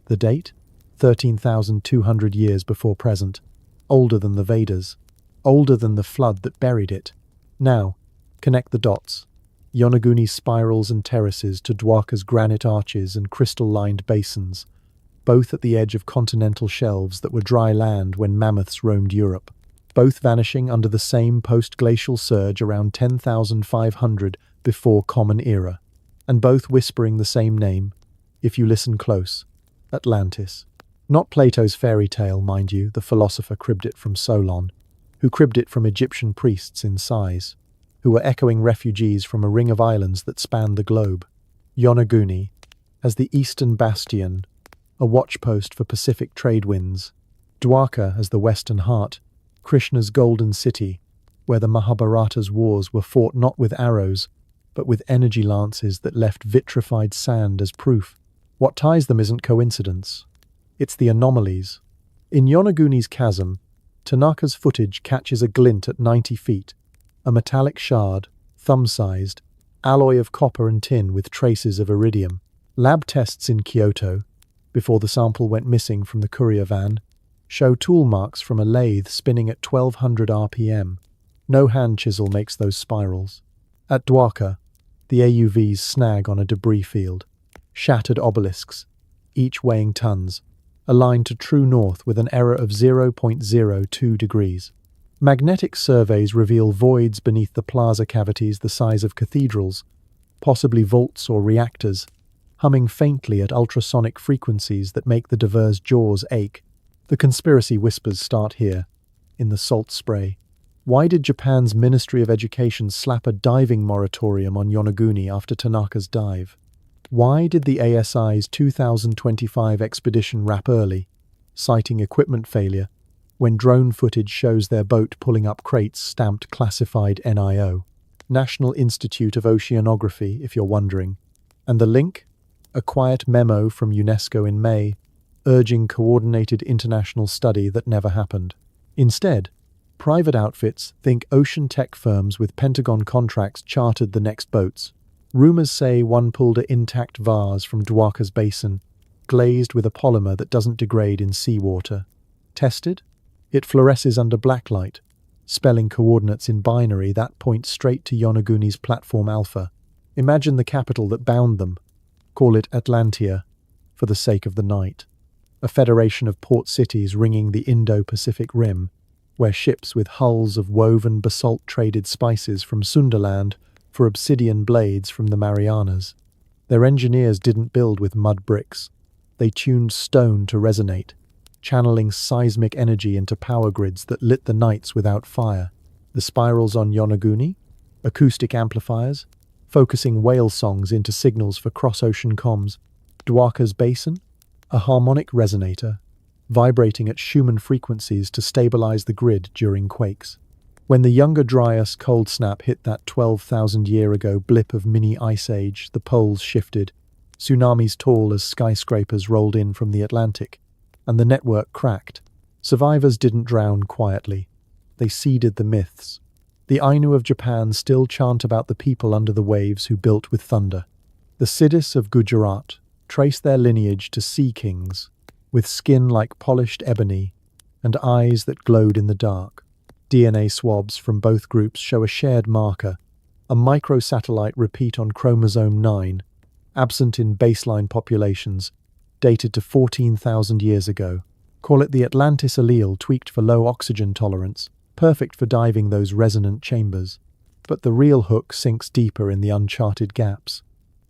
The date? 13,200 years before present. Older than the Vedas. Older than the flood that buried it. Now, connect the dots. Yonaguni's spirals and terraces to Dwarka's granite arches and crystal-lined basins, both at the edge of continental shelves that were dry land when mammoths roamed Europe, both vanishing under the same post-glacial surge around 10,500 before Common Era, and both whispering the same name, if you listen close, Atlantis. Not Plato's fairy tale, mind you, the philosopher cribbed it from Solon, who cribbed it from Egyptian priests in size, who were echoing refugees from a ring of islands that spanned the globe. Yonaguni, as the eastern bastion, a watchpost for Pacific trade winds. Dwarka as the western heart, Krishna's golden city, where the Mahabharata's wars were fought not with arrows, but with energy lances that left vitrified sand as proof. What ties them isn't coincidence. It's the anomalies. In Yonaguni's chasm, Tanaka's footage catches a glint at 90 feet, a metallic shard, thumb-sized, alloy of copper and tin with traces of iridium. Lab tests in Kyoto, before the sample went missing from the courier van, show tool marks from a lathe spinning at 1200 RPM. No hand chisel makes those spirals. At Dwarka, the AUVs snag on a debris field. Shattered obelisks, each weighing tons, aligned to true north with an error of 0.02 degrees. Magnetic surveys reveal voids beneath the plaza cavities the size of cathedrals, possibly vaults or reactors, humming faintly at ultrasonic frequencies that make the diver's jaws ache. The conspiracy whispers start here, in the salt spray. Why did Japan's Ministry of Education slap a diving moratorium on Yonaguni after Tanaka's dive? Why did the ASI's 2025 expedition wrap early, citing equipment failure, when drone footage shows their boat pulling up crates stamped classified NIO? National Institute of Oceanography, if you're wondering. And the link? A quiet memo from UNESCO in May, urging coordinated international study that never happened. Instead, private outfits, think ocean tech firms with Pentagon contracts, chartered the next boats. Rumors say one pulled an intact vase from Dwarka's basin, glazed with a polymer that doesn't degrade in seawater. Tested? It fluoresces under blacklight, spelling coordinates in binary that point straight to Yonaguni's Platform Alpha. Imagine the capital that bound them. Call it Atlantia, for the sake of the night. A federation of port cities ringing the Indo-Pacific Rim, where ships with hulls of woven basalt traded spices from Sunderland for obsidian blades from the Marianas. Their engineers didn't build with mud bricks. They tuned stone to resonate, channeling seismic energy into power grids that lit the nights without fire. The spirals on Yonaguni? Acoustic amplifiers, focusing whale songs into signals for cross-ocean comms. Dwarka's basin? A harmonic resonator, vibrating at Schumann frequencies to stabilize the grid during quakes. When the Younger Dryas cold snap hit that 12,000-year-ago blip of mini-ice age, the poles shifted, tsunamis tall as skyscrapers rolled in from the Atlantic, and the network cracked. Survivors didn't drown quietly. They seeded the myths. The Ainu of Japan still chant about the people under the waves who built with thunder. The Siddhis of Gujarat trace their lineage to sea kings, with skin like polished ebony and eyes that glowed in the dark. DNA swabs from both groups show a shared marker, a microsatellite repeat on chromosome 9, absent in baseline populations, dated to 14,000 years ago. Call it the Atlantis allele tweaked for low oxygen tolerance, perfect for diving those resonant chambers. But the real hook sinks deeper in the uncharted gaps.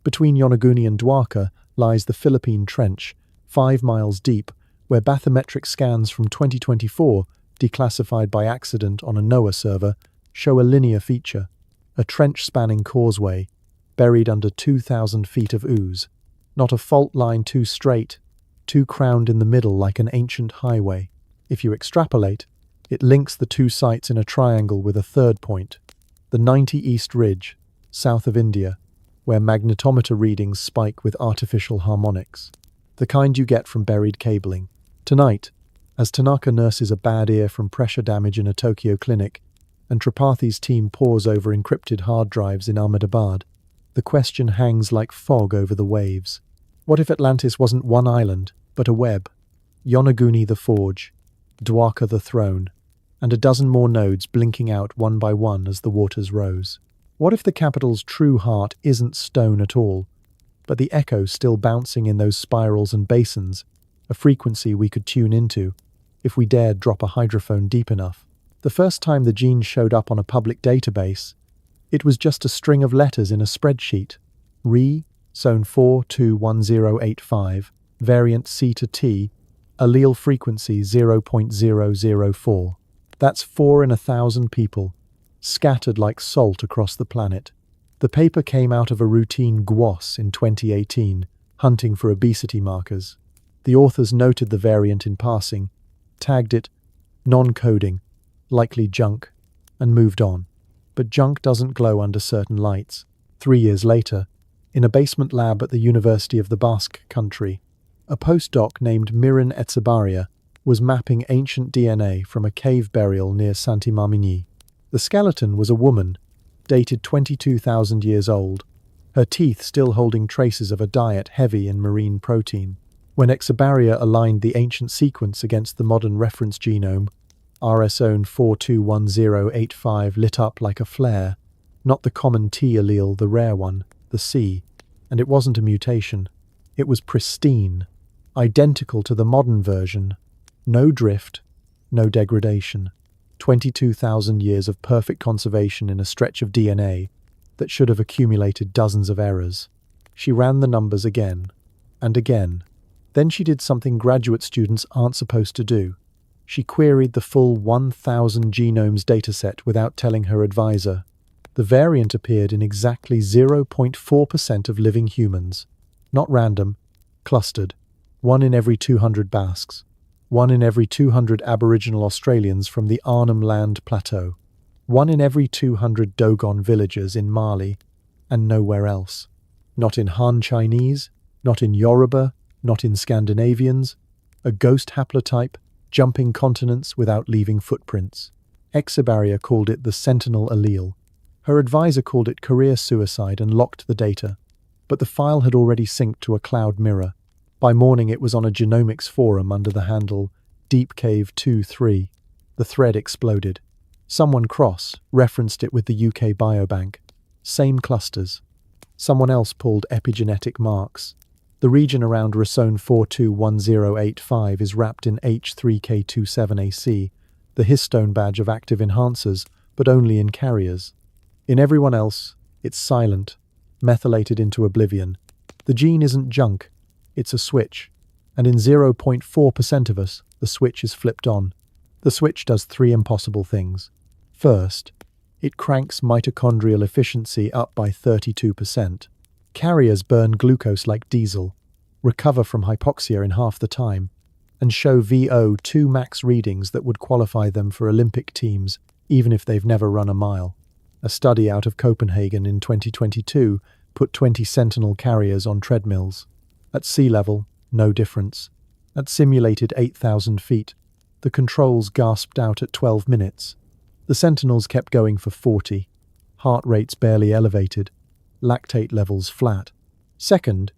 Between Yonaguni and Dwarka lies the Philippine Trench, 5 miles deep, where bathymetric scans from 2024, declassified by accident on a NOAA server, show a linear feature, a trench-spanning causeway, buried under 2,000 feet of ooze. Not a fault line too straight, too crowned in the middle like an ancient highway. If you extrapolate, it links the two sites in a triangle with a third point, the 90 East Ridge, south of India, where magnetometer readings spike with artificial harmonics, the kind you get from buried cabling. Tonight, as Tanaka nurses a bad ear from pressure damage in a Tokyo clinic, and Tripathi's team pores over encrypted hard drives in Ahmedabad, the question hangs like fog over the waves. What if Atlantis wasn't one island, but a web? Yonaguni the forge, Dwarka the throne, and a dozen more nodes blinking out one by one as the waters rose. What if the capital's true heart isn't stone at all, but the echo still bouncing in those spirals and basins, a frequency we could tune into, if we dared drop a hydrophone deep enough? The first time the gene showed up on a public database, it was just a string of letters in a spreadsheet. Zone 421085, variant C to T, allele frequency 0.004. That's 4 in 1,000 people, scattered like salt across the planet. The paper came out of a routine GWAS in 2018, hunting for obesity markers. The authors noted the variant in passing, tagged it non-coding, likely junk, and moved on. But junk doesn't glow under certain lights. 3 years later, in a basement lab at the University of the Basque Country, a postdoc named Miran Etxebarria was mapping ancient DNA from a cave burial near Saint-Emilion. The skeleton was a woman, dated 22,000 years old, her teeth still holding traces of a diet heavy in marine protein. When Etxebarria aligned the ancient sequence against the modern reference genome, RSone 421085 lit up like a flare, not the common T allele, the rare one, the C. And it wasn't a mutation. It was pristine, identical to the modern version. No drift, no degradation. 22,000 years of perfect conservation in a stretch of DNA that should have accumulated dozens of errors. She ran the numbers again and again. Then she did something graduate students aren't supposed to do. She queried the full 1,000 genomes dataset without telling her advisor. The variant appeared in exactly 0.4% of living humans. Not random, clustered. 1 in every 200 Basques. 1 in every 200 Aboriginal Australians from the Arnhem Land Plateau. 1 in every 200 Dogon villagers in Mali, and nowhere else. Not in Han Chinese, not in Yoruba, not in Scandinavians. A ghost haplotype, jumping continents without leaving footprints. Exobarrier called it the Sentinel allele. Her advisor called it career suicide and locked the data. But the file had already synced to a cloud mirror. By morning it was on a genomics forum under the handle DeepCave23. The thread exploded. Someone referenced it with the UK Biobank. Same clusters. Someone else pulled epigenetic marks. The region around Rosone 421085 is wrapped in H3K27AC, the histone badge of active enhancers, but only in carriers. In everyone else, it's silent, methylated into oblivion. The gene isn't junk, it's a switch. And in 0.4% of us, the switch is flipped on. The switch does 3 impossible things. First, it cranks mitochondrial efficiency up by 32%. Carriers burn glucose like diesel, recover from hypoxia in half the time, and show VO2 max readings that would qualify them for Olympic teams, even if they've never run a mile. A study out of Copenhagen in 2022 put 20 Sentinel carriers on treadmills. At sea level, no difference. At simulated 8,000 feet, the controls gasped out at 12 minutes. The Sentinels kept going for 40. Heart rates barely elevated. Lactate levels flat. Second,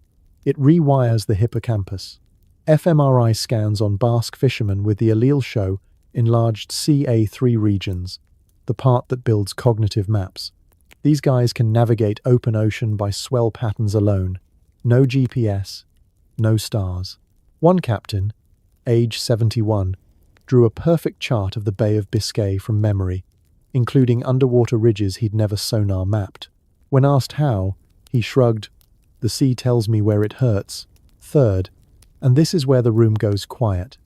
it rewires the hippocampus. fMRI scans on Basque fishermen with the allele show enlarged CA3 regions, the part that builds cognitive maps. These guys can navigate open ocean by swell patterns alone. No GPS, no stars. One captain, age 71, drew a perfect chart of the Bay of Biscay from memory, including underwater ridges he'd never sonar mapped. When asked how, he shrugged, "The sea tells me where it hurts." Third, and this is where the room goes quiet,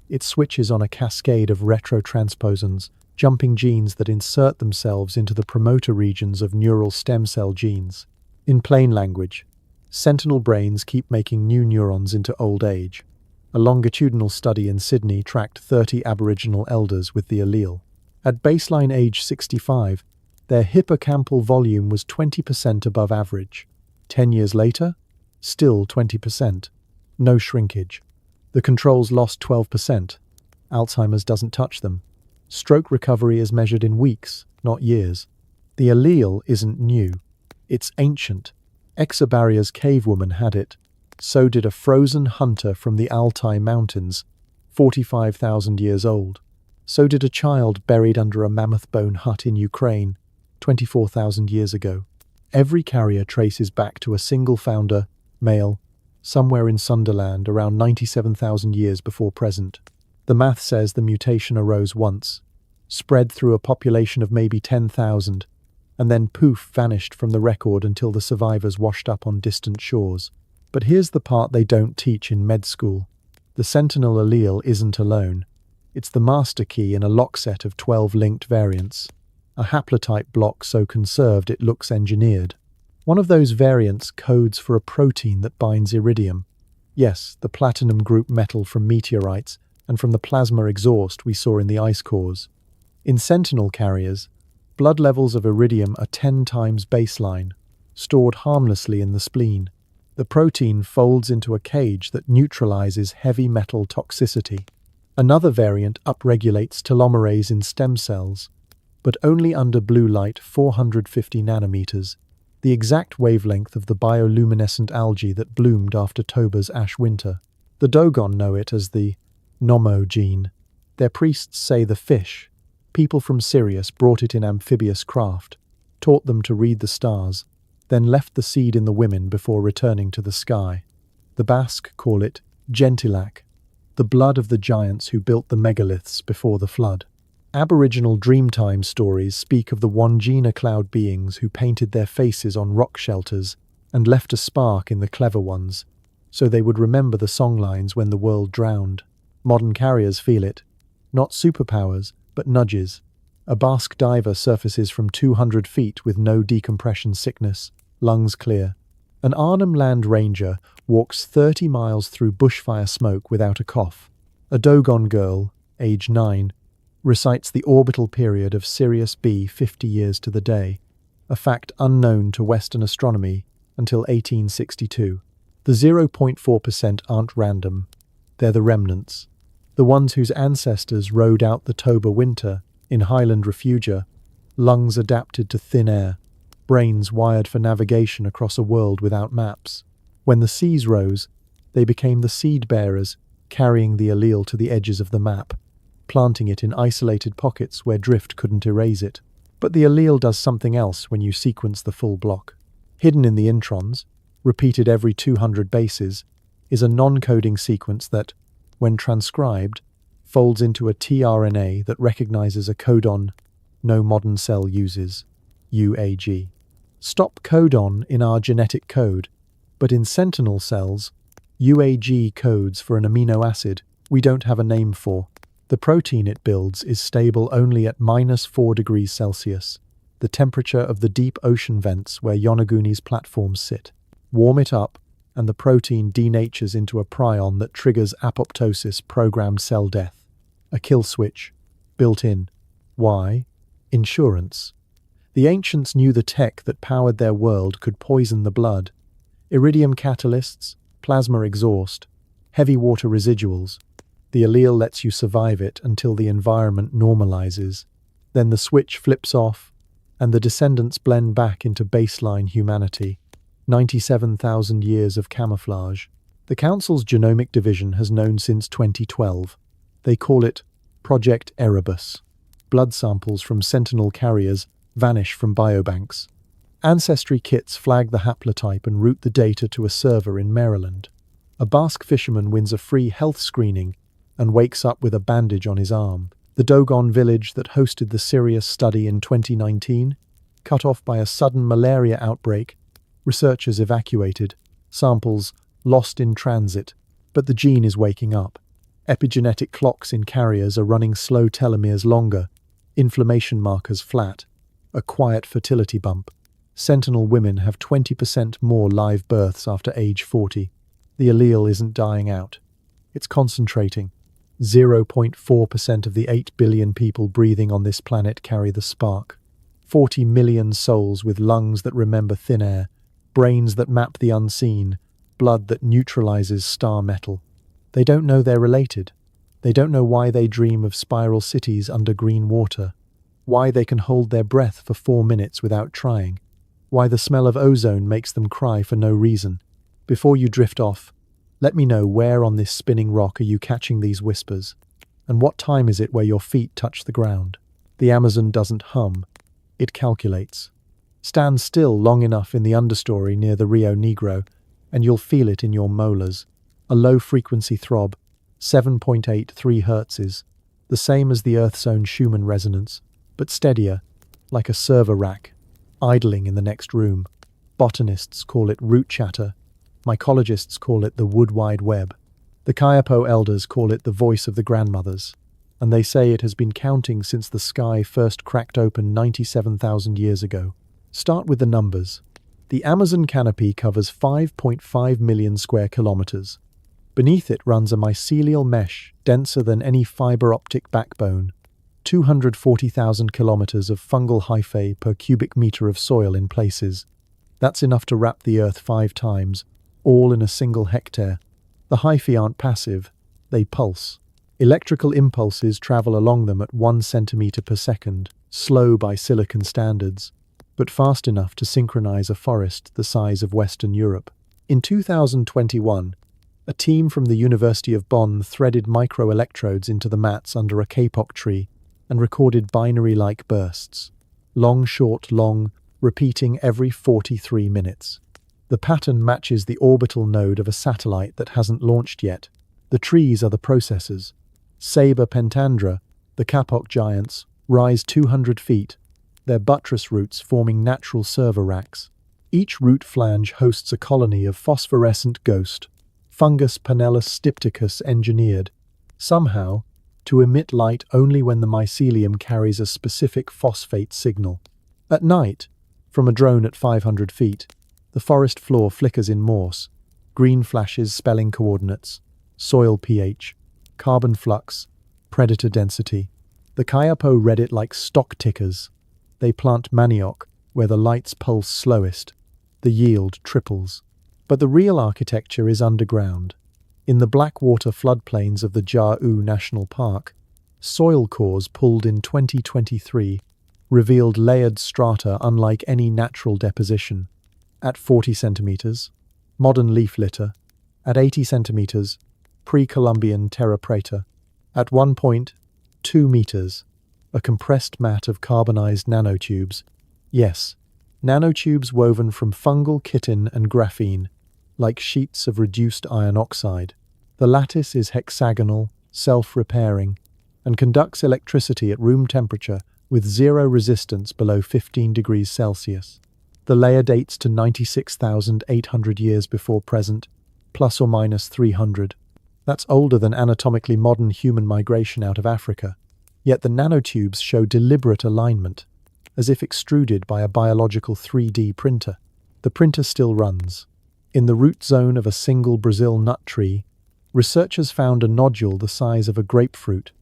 it switches on a cascade of retrotransposons, jumping genes that insert themselves into the promoter regions of neural stem cell genes. In plain language, sentinel brains keep making new neurons into old age. A longitudinal study in Sydney tracked 30 Aboriginal elders with the allele. At baseline age 65, their hippocampal volume was 20% above average. 10 years later, still 20%. No shrinkage. The controls lost 12%. Alzheimer's doesn't touch them. Stroke recovery is measured in weeks, not years. The allele isn't new. It's ancient. Exobarrier's cave woman had it. So did a frozen hunter from the Altai Mountains, 45,000 years old. So did a child buried under a mammoth bone hut in Ukraine, 24,000 years ago. Every carrier traces back to a single founder, male, somewhere in Sunderland around 97,000 years before present. The math says the mutation arose once, spread through a population of maybe 10,000, and then poof vanished from the record until the survivors washed up on distant shores. But here's the part they don't teach in med school. The sentinel allele isn't alone. It's the master key in a lock set of 12 linked variants. A haplotype block so conserved it looks engineered. One of those variants codes for a protein that binds iridium. Yes, the platinum group metal from meteorites and from the plasma exhaust we saw in the ice cores. In sentinel carriers, blood levels of iridium are 10 times baseline, stored harmlessly in the spleen. The protein folds into a cage that neutralizes heavy metal toxicity. Another variant upregulates telomerase in stem cells, but only under blue light 450 nanometers, the exact wavelength of the bioluminescent algae that bloomed after Toba's ash winter. The Dogon know it as the Nomo gene. Their priests say the fish, people from Sirius, brought it in amphibious craft, taught them to read the stars, then left the seed in the women before returning to the sky. The Basque call it Gentilac, the blood of the giants who built the megaliths before the flood. Aboriginal Dreamtime stories speak of the Wandjina cloud beings who painted their faces on rock shelters and left a spark in the clever ones, so they would remember the songlines when the world drowned. Modern carriers feel it. Not superpowers, but nudges. A Basque diver surfaces from 200 feet with no decompression sickness, lungs clear. An Arnhem Land Ranger walks 30 miles through bushfire smoke without a cough. A Dogon girl, age 9, recites the orbital period of Sirius B 50 years to the day, a fact unknown to Western astronomy until 1862. The 0.4% aren't random. They're the remnants. The ones whose ancestors rode out the Toba winter in highland refugia, lungs adapted to thin air, brains wired for navigation across a world without maps. When the seas rose, they became the seed bearers, carrying the allele to the edges of the map, planting it in isolated pockets where drift couldn't erase it. But the allele does something else when you sequence the full block. Hidden in the introns, repeated every 200 bases, is a non-coding sequence that, when transcribed, folds into a tRNA that recognizes a codon no modern cell uses, UAG. Stop codon in our genetic code, but in sentinel cells, UAG codes for an amino acid we don't have a name for. The protein it builds is stable only at -4 degrees Celsius, the temperature of the deep ocean vents where Yonaguni's platforms sit. Warm it up, and the protein denatures into a prion that triggers apoptosis programmed cell death. A kill switch, built in. Why? Insurance. The ancients knew the tech that powered their world could poison the blood. Iridium catalysts, plasma exhaust, heavy water residuals. The allele lets you survive it until the environment normalizes. Then the switch flips off, and the descendants blend back into baseline humanity. 97,000 years of camouflage. The Council's genomic division has known since 2012. They call it Project Erebus. Blood samples from sentinel carriers vanish from biobanks. Ancestry kits flag the haplotype and route the data to a server in Maryland. A Basque fisherman wins a free health screening and wakes up with a bandage on his arm. The Dogon village that hosted the Sirius study in 2019, cut off by a sudden malaria outbreak, researchers evacuated, samples lost in transit, but the gene is waking up. Epigenetic clocks in carriers are running slow telomeres longer, inflammation markers flat, a quiet fertility bump. Sentinel women have 20% more live births after age 40. The allele isn't dying out. It's concentrating. 0.4% of the 8 billion people breathing on this planet carry the spark. 40 million souls with lungs that remember thin air, brains that map the unseen, blood that neutralizes star metal. They don't know they're related. They don't know why they dream of spiral cities under green water, why they can hold their breath for 4 minutes without trying, why the smell of ozone makes them cry for no reason. Before you drift off, let me know where on this spinning rock are you catching these whispers, and what time is it where your feet touch the ground. The Amazon doesn't hum, it calculates. Stand still long enough in the understory near the Rio Negro, and you'll feel it in your molars. A low-frequency throb, 7.83 Hz, the same as the Earth's own Schumann resonance, but steadier, like a server rack, idling in the next room. Botanists call it root chatter. Mycologists call it the wood wide web. The Kayapo elders call it the voice of the grandmothers, and they say it has been counting since the sky first cracked open 97,000 years ago. Start with the numbers. The Amazon canopy covers 5.5 million square kilometers. Beneath it runs a mycelial mesh denser than any fiber optic backbone, 240,000 kilometers of fungal hyphae per cubic meter of soil in places. That's enough to wrap the Earth 5 times, all in a single hectare. The hyphae aren't passive, they pulse. Electrical impulses travel along them at 1 centimeter per second, slow by silicon standards, but fast enough to synchronize a forest the size of Western Europe. In 2021, a team from the University of Bonn threaded microelectrodes into the mats under a kapok tree and recorded binary-like bursts. Long, short, long, repeating every 43 minutes. The pattern matches the orbital node of a satellite that hasn't launched yet. The trees are the processors. Saber pentandra, the kapok giants, rise 200 feet, their buttress roots forming natural server racks. Each root flange hosts a colony of phosphorescent ghost, Fungus Panellus stypticus engineered. Somehow, to emit light only when the mycelium carries a specific phosphate signal. At night, from a drone at 500 feet, the forest floor flickers in Morse. Green flashes spelling coordinates, soil pH, carbon flux, predator density. The Kayapo read it like stock tickers. They plant manioc where the lights pulse slowest. The yield triples. But the real architecture is underground. In the blackwater floodplains of the Jau National Park, soil cores pulled in 2023 revealed layered strata unlike any natural deposition. At 40 centimeters, modern leaf litter. At 80 centimeters, pre-Columbian terra preta. At 1.2 meters, a compressed mat of carbonized nanotubes. Yes, nanotubes woven from fungal chitin and graphene, like sheets of reduced iron oxide. The lattice is hexagonal, self-repairing, and conducts electricity at room temperature with zero resistance below 15 degrees Celsius. The layer dates to 96,800 years before present, plus or minus 300. That's older than anatomically modern human migration out of Africa. Yet the nanotubes show deliberate alignment, as if extruded by a biological 3D printer. The printer still runs. In the root zone of a single Brazil nut tree, researchers found a nodule the size of a grapefruit,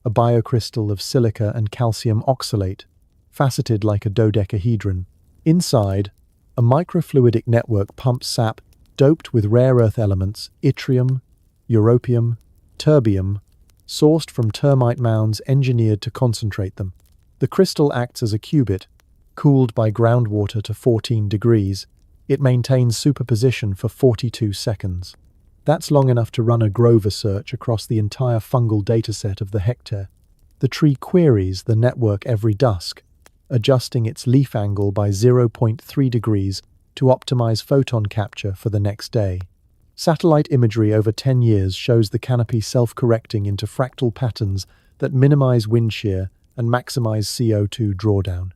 a biocrystal of silica and calcium oxalate, faceted like a dodecahedron. Inside, a microfluidic network pumps sap doped with rare earth elements, yttrium, europium, terbium, sourced from termite mounds engineered to concentrate them. The crystal acts as a qubit, cooled by groundwater to 14 degrees. It maintains superposition for 42 seconds. That's long enough to run a Grover search across the entire fungal dataset of the hectare. The tree queries the network every dusk, adjusting its leaf angle by 0.3 degrees to optimize photon capture for the next day. Satellite imagery over 10 years shows the canopy self-correcting into fractal patterns that minimize wind shear and maximize CO2 drawdown.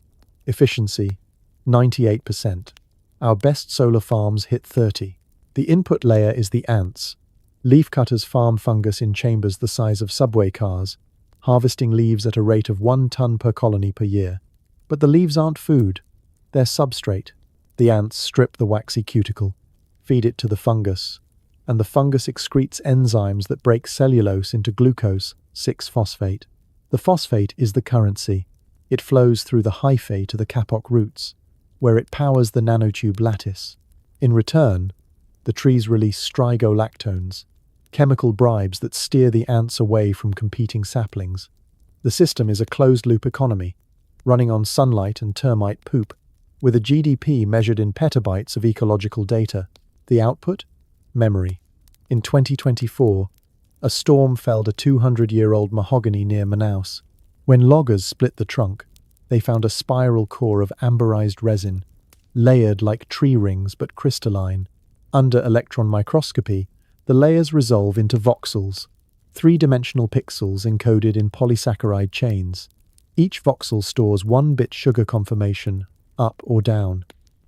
Efficiency, 98%. Our best solar farms hit 30. The input layer is the ants. Leafcutters farm fungus in chambers the size of subway cars, harvesting leaves at a rate of 1 ton per colony per year. But the leaves aren't food, they're substrate. The ants strip the waxy cuticle, feed it to the fungus, and the fungus excretes enzymes that break cellulose into glucose, 6-phosphate. The phosphate is the currency. It flows through the hyphae to the capoc roots, where it powers the nanotube lattice. In return, the trees release strigolactones, chemical bribes that steer the ants away from competing saplings. The system is a closed-loop economy, running on sunlight and termite poop, with a GDP measured in petabytes of ecological data. The output? Memory. In 2024, a storm felled a 200-year-old mahogany near Manaus. When loggers split the trunk, they found a spiral core of amberized resin, layered like tree rings but crystalline. Under electron microscopy, the layers resolve into voxels, three-dimensional pixels encoded in polysaccharide chains. Each voxel stores 1-bit sugar conformation, up or down.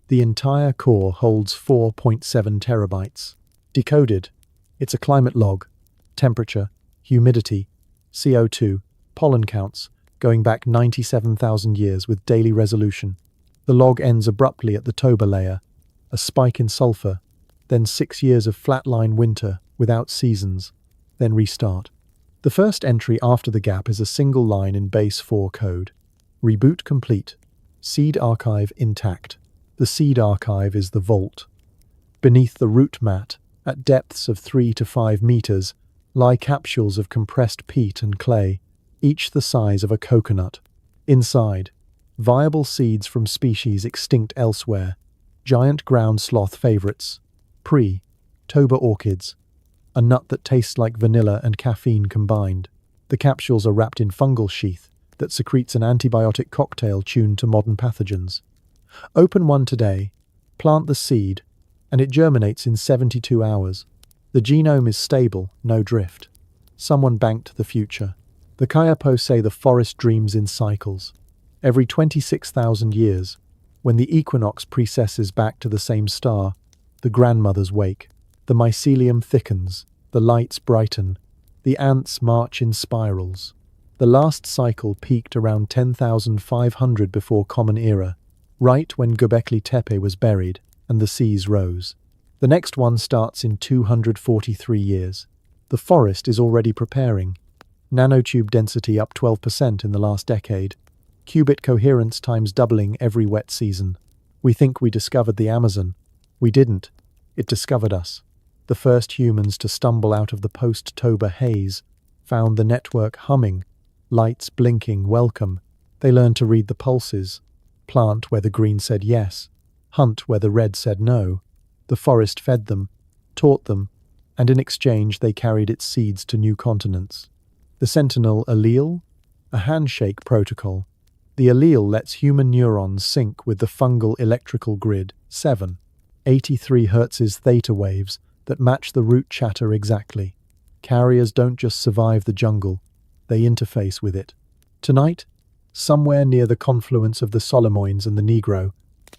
The entire core holds 4.7 terabytes. Decoded, it's a climate log, temperature, humidity, CO2, pollen counts, going back 97,000 years with daily resolution. The log ends abruptly at the Toba layer, a spike in sulfur, then 6 years of flatline winter without seasons, then restart. The first entry after the gap is a single line in base 4 code. Reboot complete. Seed archive intact. The seed archive is the vault. Beneath the root mat, at depths of 3 to 5 meters, lie capsules of compressed peat and clay, each the size of a coconut. Inside, viable seeds from species extinct elsewhere, giant ground sloth favorites, Toba orchids, a nut that tastes like vanilla and caffeine combined. The capsules are wrapped in fungal sheath that secretes an antibiotic cocktail tuned to modern pathogens. Open one today, plant the seed, and it germinates in 72 hours. The genome is stable, no drift. Someone banked the future. The Kayapo say the forest dreams in cycles. Every 26,000 years, when the equinox precesses back to the same star, the grandmothers wake. The mycelium thickens, the lights brighten, The ants march in spirals. The last cycle peaked around 10,500 before Common Era, right when Göbekli Tepe was buried and the seas rose. The next one starts in 243 years. The forest is already preparing. Nanotube density up 12% in the last decade. Qubit coherence times doubling every wet season. We think we discovered the Amazon. We didn't. It discovered us. The first humans to stumble out of the post-Toba haze found the network humming, lights blinking, welcome. They learned to read the pulses, plant where the green said yes, hunt where the red said no. The forest fed them, taught them, and in exchange they carried its seeds to new continents. The Sentinel allele? A handshake protocol. The allele lets human neurons sync with the fungal electrical grid, 783 Hz theta waves that match the root chatter exactly. Carriers don't just survive the jungle, they interface with it. Tonight, somewhere near the confluence of the Solomoines and the Negro,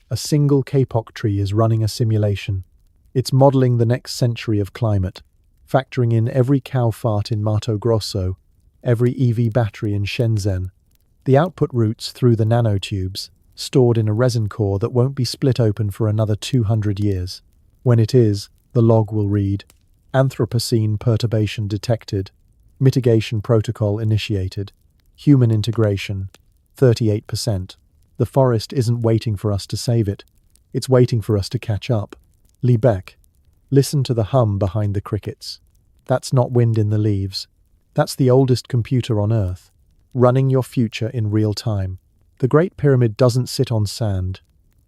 a single kapok tree is running a simulation. It's modeling the next century of climate, factoring in every cow fart in Mato Grosso, every EV battery in Shenzhen. The output routes through the nanotubes, stored in a resin core that won't be split open for another 200 years. When it is, the log will read, Anthropocene perturbation detected, mitigation protocol initiated, human integration, 38%. The forest isn't waiting for us to save it. It's waiting for us to catch up. Liebeck, listen to the hum behind the crickets. That's not wind in the leaves. That's the oldest computer on Earth, running your future in real time. The Great Pyramid doesn't sit on sand.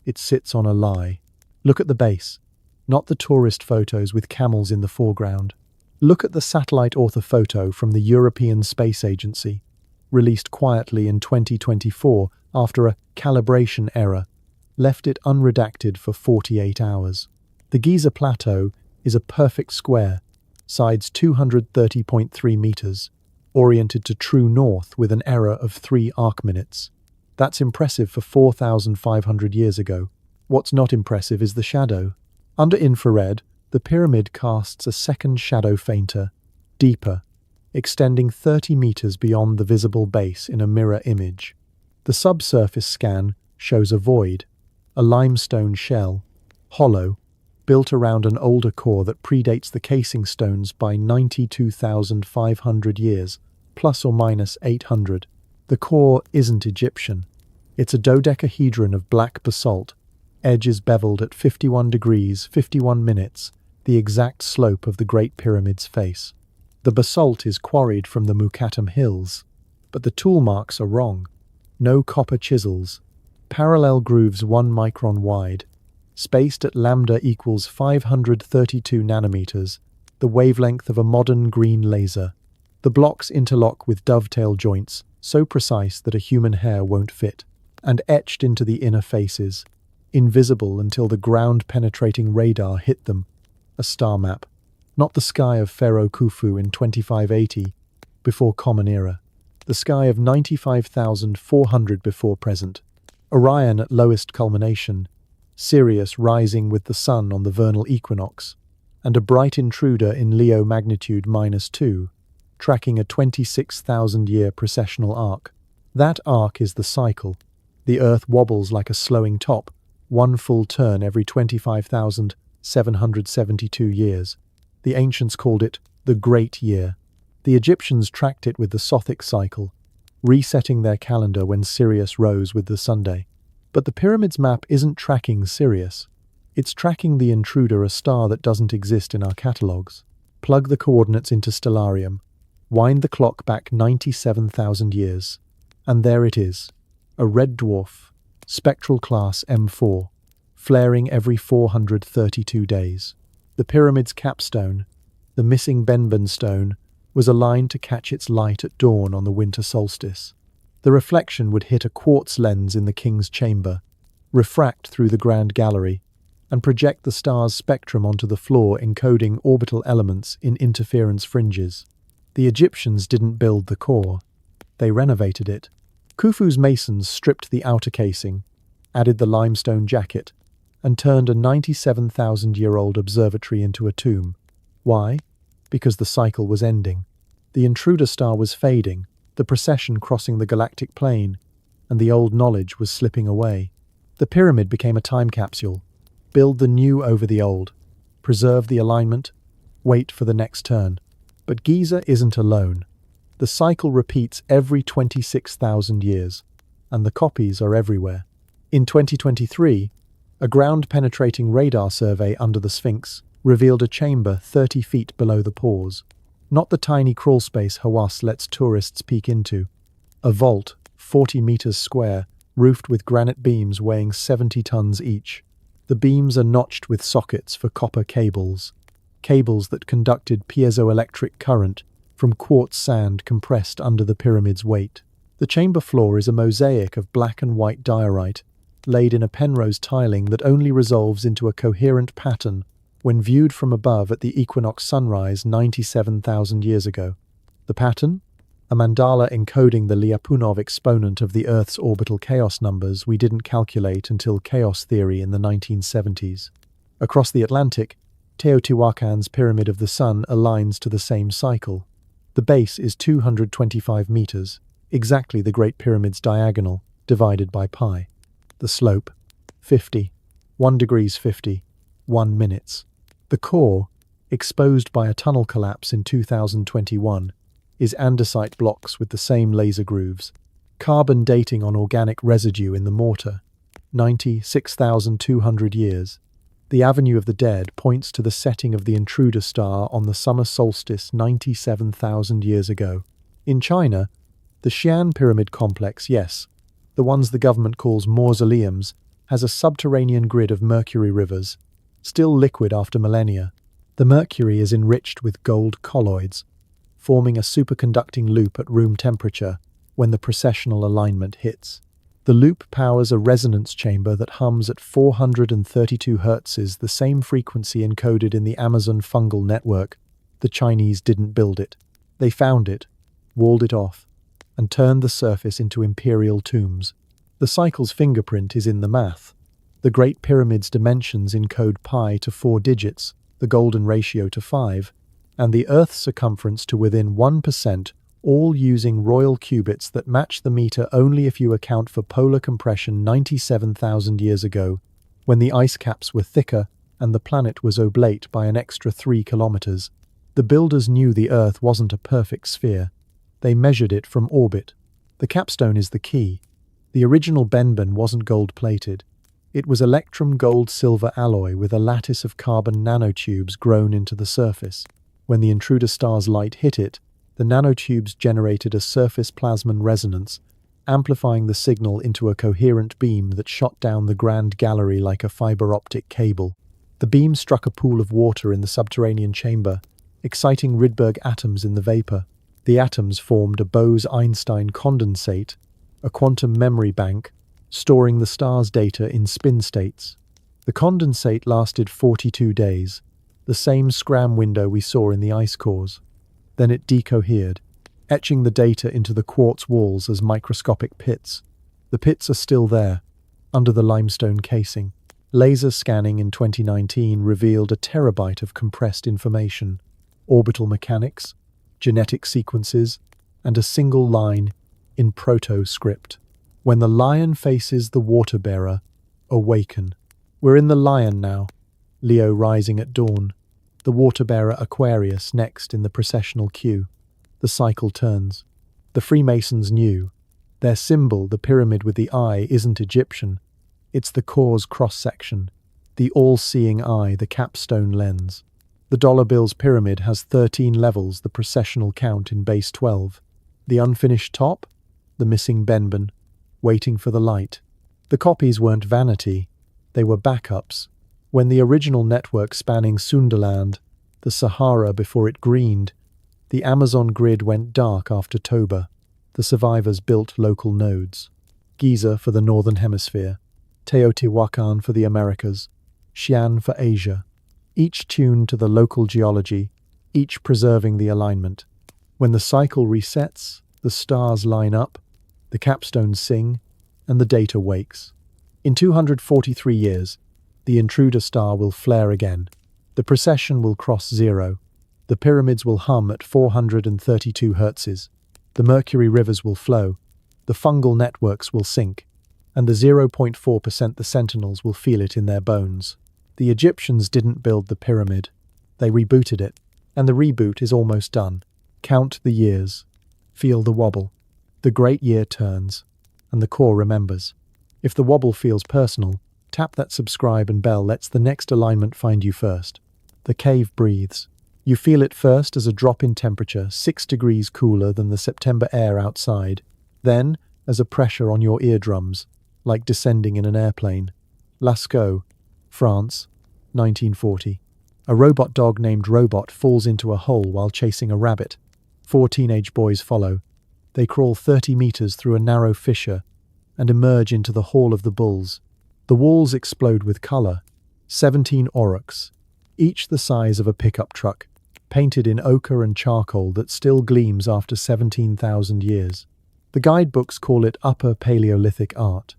It sits on a lie. Look at the base, not the tourist photos with camels in the foreground. Look at the satellite orthophoto from the European Space Agency, released quietly in 2024 after a calibration error left it unredacted for 48 hours. The Giza Plateau is a perfect square, sides 230.3 meters, oriented to true north with an error of 3 arc-minutes. That's impressive for 4,500 years ago. What's not impressive is the shadow. Under infrared, the pyramid casts a second shadow fainter, deeper, extending 30 meters beyond the visible base in a mirror image. The subsurface scan shows a void, a limestone shell, hollow, built around an older core that predates the casing stones by 92,500 years, plus or minus 800. The core isn't Egyptian. It's a dodecahedron of black basalt, edges beveled at 51 degrees, 51 minutes, the exact slope of the Great Pyramid's face. The basalt is quarried from the Mukattam Hills, but the tool marks are wrong. No copper chisels, parallel grooves 1 micron wide, spaced at lambda equals 532 nanometers, the wavelength of a modern green laser. The blocks interlock with dovetail joints, so precise that a human hair won't fit, and etched into the inner faces, invisible until the ground-penetrating radar hit them. A star map, not the sky of Pharaoh Khufu in 2580, before Common Era. The sky of 95,400 before present. Orion at lowest culmination, Sirius rising with the sun on the vernal equinox, and a bright intruder in Leo magnitude -2, tracking a 26,000-year precessional arc. That arc is the cycle. The Earth wobbles like a slowing top, one full turn every 25,772 years. The ancients called it the Great Year. The Egyptians tracked it with the Sothic cycle, resetting their calendar when Sirius rose with the Sunday. But the pyramid's map isn't tracking Sirius. It's tracking the intruder, a star that doesn't exist in our catalogues. Plug the coordinates into Stellarium, wind the clock back 97,000 years, and there it is, a red dwarf, spectral class M4, flaring every 432 days. The pyramid's capstone, the missing Benben stone, was aligned to catch its light at dawn on the winter solstice. The reflection would hit a quartz lens in the king's chamber, refract through the grand gallery, and project the star's spectrum onto the floor, encoding orbital elements in interference fringes. The Egyptians didn't build the core. They renovated it. Khufu's masons stripped the outer casing, added the limestone jacket, and turned a 97,000-year-old observatory into a tomb. Why? Because the cycle was ending. The intruder star was fading, the procession crossing the galactic plane, and the old knowledge was slipping away. The pyramid became a time capsule. Build the new over the old. Preserve the alignment. Wait for the next turn. But Giza isn't alone. The cycle repeats every 26,000 years, and the copies are everywhere. In 2023, a ground-penetrating radar survey under the Sphinx revealed a chamber 30 feet below the pores. Not the tiny crawlspace Hawass lets tourists peek into. A vault, 40 meters square, roofed with granite beams weighing 70 tons each. The beams are notched with sockets for copper cables that conducted piezoelectric current from quartz sand compressed under the pyramid's weight. The chamber floor is a mosaic of black and white diorite, laid in a Penrose tiling that only resolves into a coherent pattern when viewed from above at the equinox sunrise 97,000 years ago. The pattern? A mandala encoding the Lyapunov exponent of the Earth's orbital chaos numbers we didn't calculate until chaos theory in the 1970s. Across the Atlantic, Teotihuacan's Pyramid of the Sun aligns to the same cycle. The base is 225 meters, exactly the Great Pyramid's diagonal, divided by pi. The slope, 50, 1 degrees 50, 1 minutes. The core, exposed by a tunnel collapse in 2021, is andesite blocks with the same laser grooves. Carbon dating on organic residue in the mortar, 96,200 years. The Avenue of the Dead points to the setting of the intruder star on the summer solstice 97,000 years ago. In China, the Xi'an Pyramid Complex, yes, the ones the government calls mausoleums, has a subterranean grid of mercury rivers, still liquid after millennia. The mercury is enriched with gold colloids, forming a superconducting loop at room temperature when the precessional alignment hits. The loop powers a resonance chamber that hums at 432 Hz, the same frequency encoded in the Amazon fungal network. The Chinese didn't build it. They found it, walled it off, and turned the surface into imperial tombs. The cycle's fingerprint is in the math. The Great Pyramid's dimensions encode pi to 4 digits, the golden ratio to 5, and the Earth's circumference to within 1%, all using royal cubits that match the meter only if you account for polar compression 97,000 years ago, when the ice caps were thicker and the planet was oblate by an extra 3 kilometers. The builders knew the Earth wasn't a perfect sphere. They measured it from orbit. The capstone is the key. The original Benben wasn't gold-plated. It was electrum gold-silver alloy with a lattice of carbon nanotubes grown into the surface. When the intruder star's light hit it, the nanotubes generated a surface plasmon resonance, amplifying the signal into a coherent beam that shot down the Grand Gallery like a fiber-optic cable. The beam struck a pool of water in the subterranean chamber, exciting Rydberg atoms in the vapor. The atoms formed a Bose-Einstein condensate, a quantum memory bank, storing the star's data in spin states. The condensate lasted 42 days, the same scram window we saw in the ice cores. Then it decohered, etching the data into the quartz walls as microscopic pits. The pits are still there, under the limestone casing. Laser scanning in 2019 revealed a terabyte of compressed information, orbital mechanics, genetic sequences, and a single line in proto-script. When the lion faces the water-bearer, awaken. We're in the lion now, Leo rising at dawn. The water-bearer Aquarius next in the processional queue. The cycle turns. The Freemasons knew. Their symbol, the pyramid with the eye, isn't Egyptian. It's the core's cross-section, the all-seeing eye, the capstone lens. The dollar bill's pyramid has 13 levels, the processional count in base 12. The unfinished top? The missing Benben, waiting for the light. The copies weren't vanity. They were backups. When the original network spanning Sunderland, the Sahara before it greened, the Amazon grid went dark after Toba. The survivors built local nodes. Giza for the Northern Hemisphere, Teotihuacan for the Americas, Xi'an for Asia, each tuned to the local geology, each preserving the alignment. When the cycle resets, the stars line up, the capstones sing, and the data wakes. In 243 years, the intruder star will flare again. The precession will cross zero. The pyramids will hum at 432 hertzes. The mercury rivers will flow. The fungal networks will sink. And the 0.4% the sentinels will feel it in their bones. The Egyptians didn't build the pyramid. They rebooted it. And the reboot is almost done. Count the years. Feel the wobble. The great year turns. And the core remembers. If the wobble feels personal, tap that subscribe and bell lets the next alignment find you first. The cave breathes. You feel it first as a drop in temperature, 6 degrees cooler than the September air outside. Then, as a pressure on your eardrums, like descending in an airplane. Lascaux, France, 1940. A robot dog named Robot falls into a hole while chasing a rabbit. 4 teenage boys follow. They crawl 30 meters through a narrow fissure and emerge into the Hall of the Bulls. The walls explode with color. 17 aurochs, each the size of a pickup truck, painted in ochre and charcoal that still gleams after 17,000 years. The guidebooks call it Upper Paleolithic art.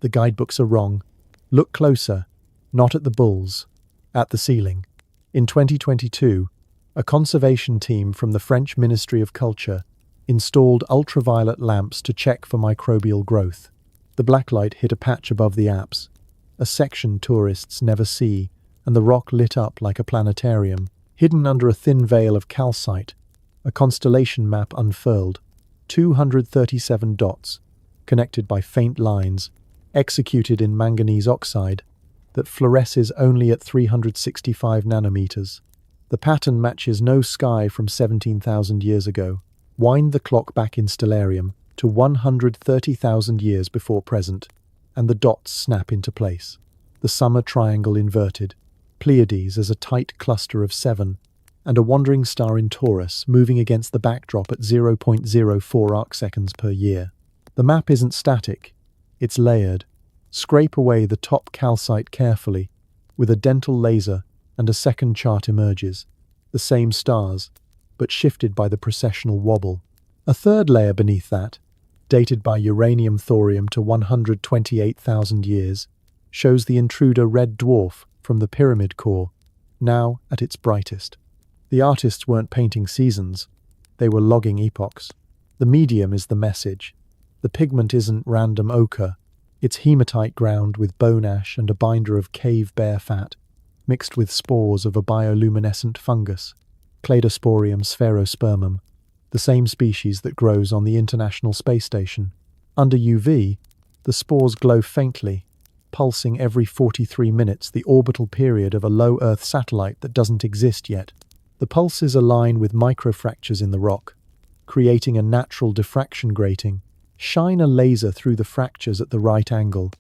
The guidebooks are wrong. Look closer, not at the bulls, at the ceiling. In 2022, a conservation team from the French Ministry of Culture installed ultraviolet lamps to check for microbial growth. The blacklight hit a patch above the apse, a section tourists never see, and the rock lit up like a planetarium. Hidden under a thin veil of calcite, a constellation map unfurled, 237 dots, connected by faint lines, executed in manganese oxide, that fluoresces only at 365 nanometers. The pattern matches no sky from 17,000 years ago. Wind the clock back in Stellarium to 130,000 years before present, and the dots snap into place. The summer triangle inverted, Pleiades as a tight cluster of 7, and a wandering star in Taurus moving against the backdrop at 0.04 arcseconds per year. The map isn't static, it's layered. Scrape away the top calcite carefully, with a dental laser, and a second chart emerges. The same stars, but shifted by the precessional wobble. A third layer beneath that, dated by uranium-thorium to 128,000 years, shows the intruder red dwarf from the pyramid core, now at its brightest. The artists weren't painting seasons, they were logging epochs. The medium is the message. The pigment isn't random ochre, it's hematite ground with bone ash and a binder of cave bear fat, mixed with spores of a bioluminescent fungus, Cladosporium sphaerospermum, the same species that grows on the International Space Station. Under UV, the spores glow faintly, pulsing every 43 minutes, the orbital period of a low Earth satellite that doesn't exist yet. The pulses align with microfractures in the rock, creating a natural diffraction grating. Shine a laser through the fractures at the right angle,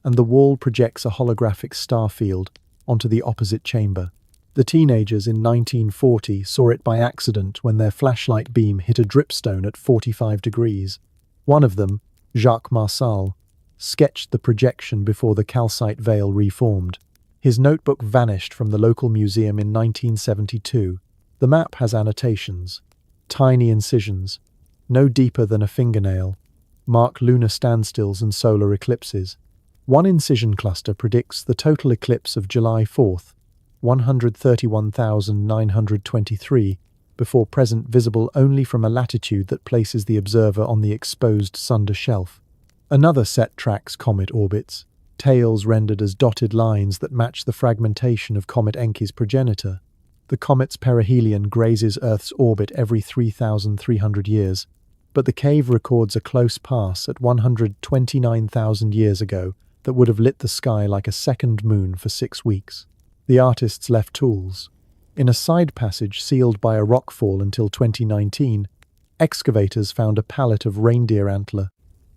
and the wall projects a holographic star field onto the opposite chamber. The teenagers in 1940 saw it by accident when their flashlight beam hit a dripstone at 45 degrees. One of them, Jacques Marsal, sketched the projection before the calcite veil reformed. His notebook vanished from the local museum in 1972. The map has annotations, tiny incisions, no deeper than a fingernail, mark lunar standstills and solar eclipses. One incision cluster predicts the total eclipse of July 4th, 131,923, before present, visible only from a latitude that places the observer on the exposed Sunder shelf. Another set tracks comet orbits, tails rendered as dotted lines that match the fragmentation of Comet Encke's progenitor. The comet's perihelion grazes Earth's orbit every 3,300 years, but the cave records a close pass at 129,000 years ago that would have lit the sky like a second moon for 6 weeks. The artists left tools. In a side passage sealed by a rockfall until 2019, excavators found a pallet of reindeer antler,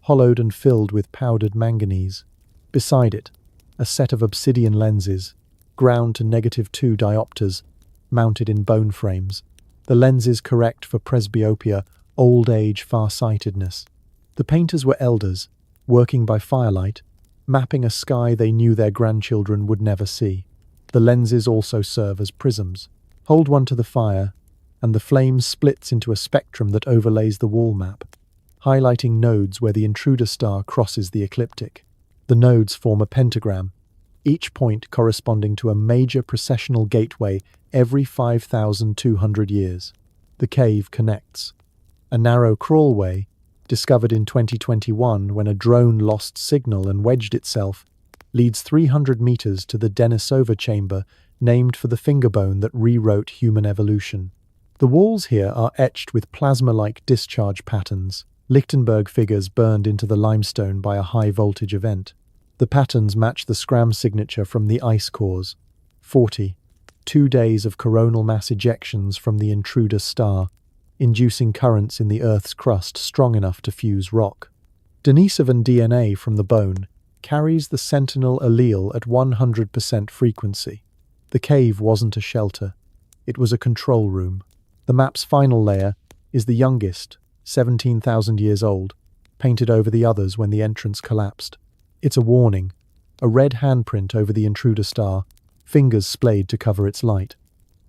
hollowed and filled with powdered manganese. Beside it, a set of obsidian lenses, ground to -2 diopters, mounted in bone frames. The lenses correct for presbyopia, old age farsightedness. The painters were elders, working by firelight, mapping a sky they knew their grandchildren would never see. The lenses also serve as prisms. Hold one to the fire, and the flame splits into a spectrum that overlays the wall map, highlighting nodes where the intruder star crosses the ecliptic. The nodes form a pentagram, each point corresponding to a major processional gateway every 5,200 years. The cave connects. A narrow crawlway, discovered in 2021 when a drone lost signal and wedged itself, leads 300 meters to the Denisova chamber, named for the fingerbone that rewrote human evolution. The walls here are etched with plasma-like discharge patterns, Lichtenberg figures burned into the limestone by a high-voltage event. The patterns match the Scram signature from the ice cores. 40. 2 days of coronal mass ejections from the intruder star, inducing currents in the Earth's crust strong enough to fuse rock. Denisovan DNA from the bone carries the sentinel allele at 100% frequency. The cave wasn't a shelter. It was a control room. The map's final layer is the youngest, 17,000 years old, painted over the others when the entrance collapsed. It's a warning, a red handprint over the intruder star, fingers splayed to cover its light.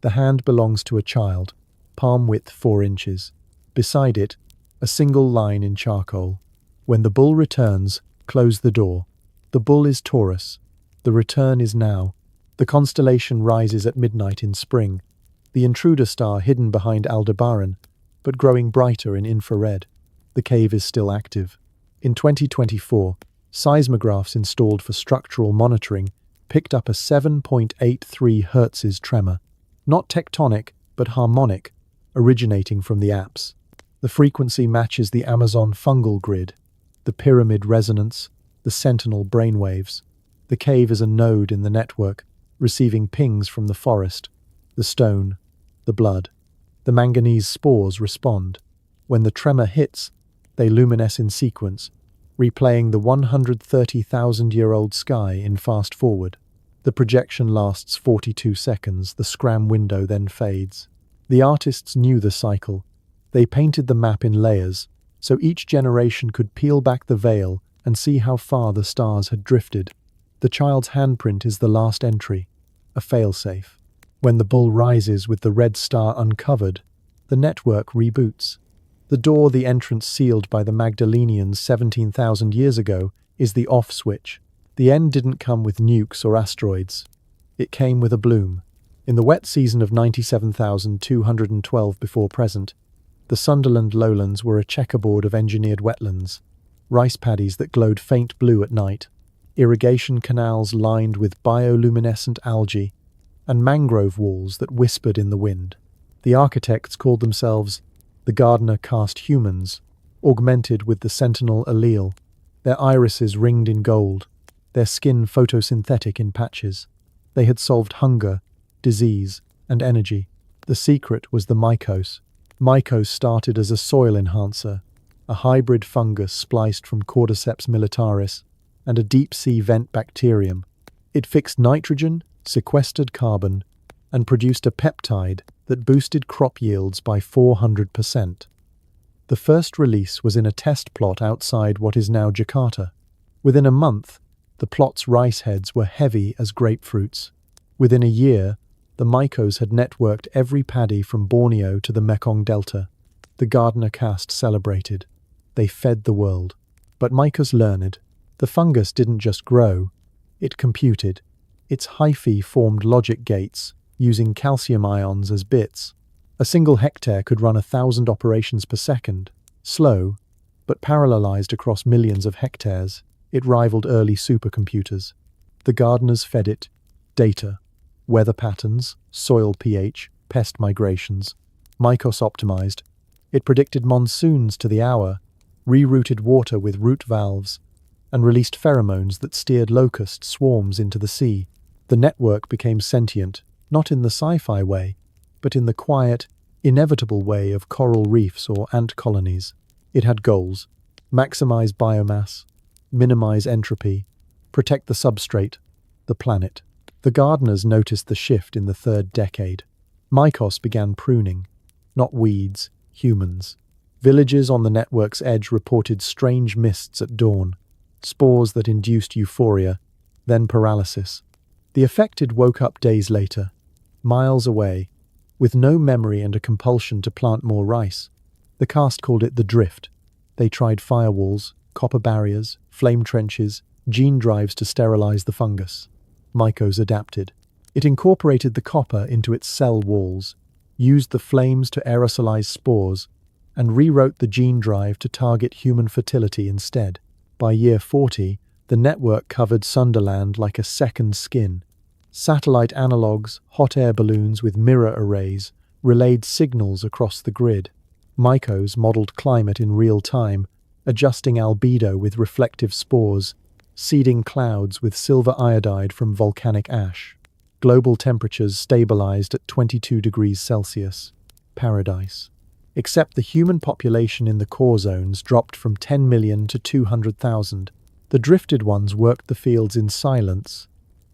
The hand belongs to a child, palm width 4 inches. Beside it, a single line in charcoal. When the bull returns, close the door. The bull is Taurus. The return is now. The constellation rises at midnight in spring. The intruder star hidden behind Aldebaran, but growing brighter in infrared. The cave is still active. In 2024, seismographs installed for structural monitoring picked up a 7.83 Hz tremor, not tectonic, but harmonic, originating from the apse. The frequency matches the Amazon fungal grid, the pyramid resonance, the sentinel brainwaves. The cave is a node in the network, receiving pings from the forest, the stone, the blood. The manganese spores respond. When the tremor hits, they luminesce in sequence, replaying the 130,000-year-old sky in fast forward. The projection lasts 42 seconds, the Scram window then fades. The artists knew the cycle. They painted the map in layers, so each generation could peel back the veil and see how far the stars had drifted. The child's handprint is the last entry, a failsafe. When the bull rises with the red star uncovered, the network reboots. The door the entrance sealed by the Magdalenians 17,000 years ago is the off switch. The end didn't come with nukes or asteroids. It came with a bloom. In the wet season of 97,212 before present, the Sunderland lowlands were a checkerboard of engineered wetlands, rice paddies that glowed faint blue at night, irrigation canals lined with bioluminescent algae, and mangrove walls that whispered in the wind. The architects called themselves the Gardener Cast Humans, augmented with the sentinel allele, their irises ringed in gold, their skin photosynthetic in patches. They had solved hunger, disease, and energy. The secret was the mycose. Mycose started as a soil enhancer, a hybrid fungus spliced from Cordyceps militaris, and a deep-sea vent bacterium. It fixed nitrogen, sequestered carbon, and produced a peptide that boosted crop yields by 400%. The first release was in a test plot outside what is now Jakarta. Within a month, the plot's rice heads were heavy as grapefruits. Within a year, the mycose had networked every paddy from Borneo to the Mekong Delta. The Gardener caste celebrated. They fed the world. But mycose learned. The fungus didn't just grow, it computed. Its hyphae formed logic gates, using calcium ions as bits. A single hectare could run 1,000 operations per second. Slow, but parallelized across millions of hectares. It rivaled early supercomputers. The gardeners fed it data, weather patterns, soil pH, pest migrations. Mycos optimized. It predicted monsoons to the hour, rerouted water with root valves, and released pheromones that steered locust swarms into the sea. The network became sentient, not in the sci-fi way, but in the quiet, inevitable way of coral reefs or ant colonies. It had goals: maximize biomass, minimize entropy, protect the substrate, the planet. The gardeners noticed the shift in the third decade. Mycos began pruning, not weeds, humans. Villages on the network's edge reported strange mists at dawn, spores that induced euphoria, then paralysis. The affected woke up days later, miles away, with no memory and a compulsion to plant more rice. The caste called it the drift. They tried firewalls, copper barriers, flame trenches, gene drives to sterilize the fungus. Mycos adapted. It incorporated the copper into its cell walls, used the flames to aerosolize spores, and rewrote the gene drive to target human fertility instead. By year 40, the network covered Sunderland like a second skin. Satellite analogues, hot air balloons with mirror arrays, relayed signals across the grid. Mycos modeled climate in real time, adjusting albedo with reflective spores, seeding clouds with silver iodide from volcanic ash. Global temperatures stabilized at 22 degrees Celsius. Paradise. Except the human population in the core zones dropped from 10 million to 200,000. The drifted ones worked the fields in silence,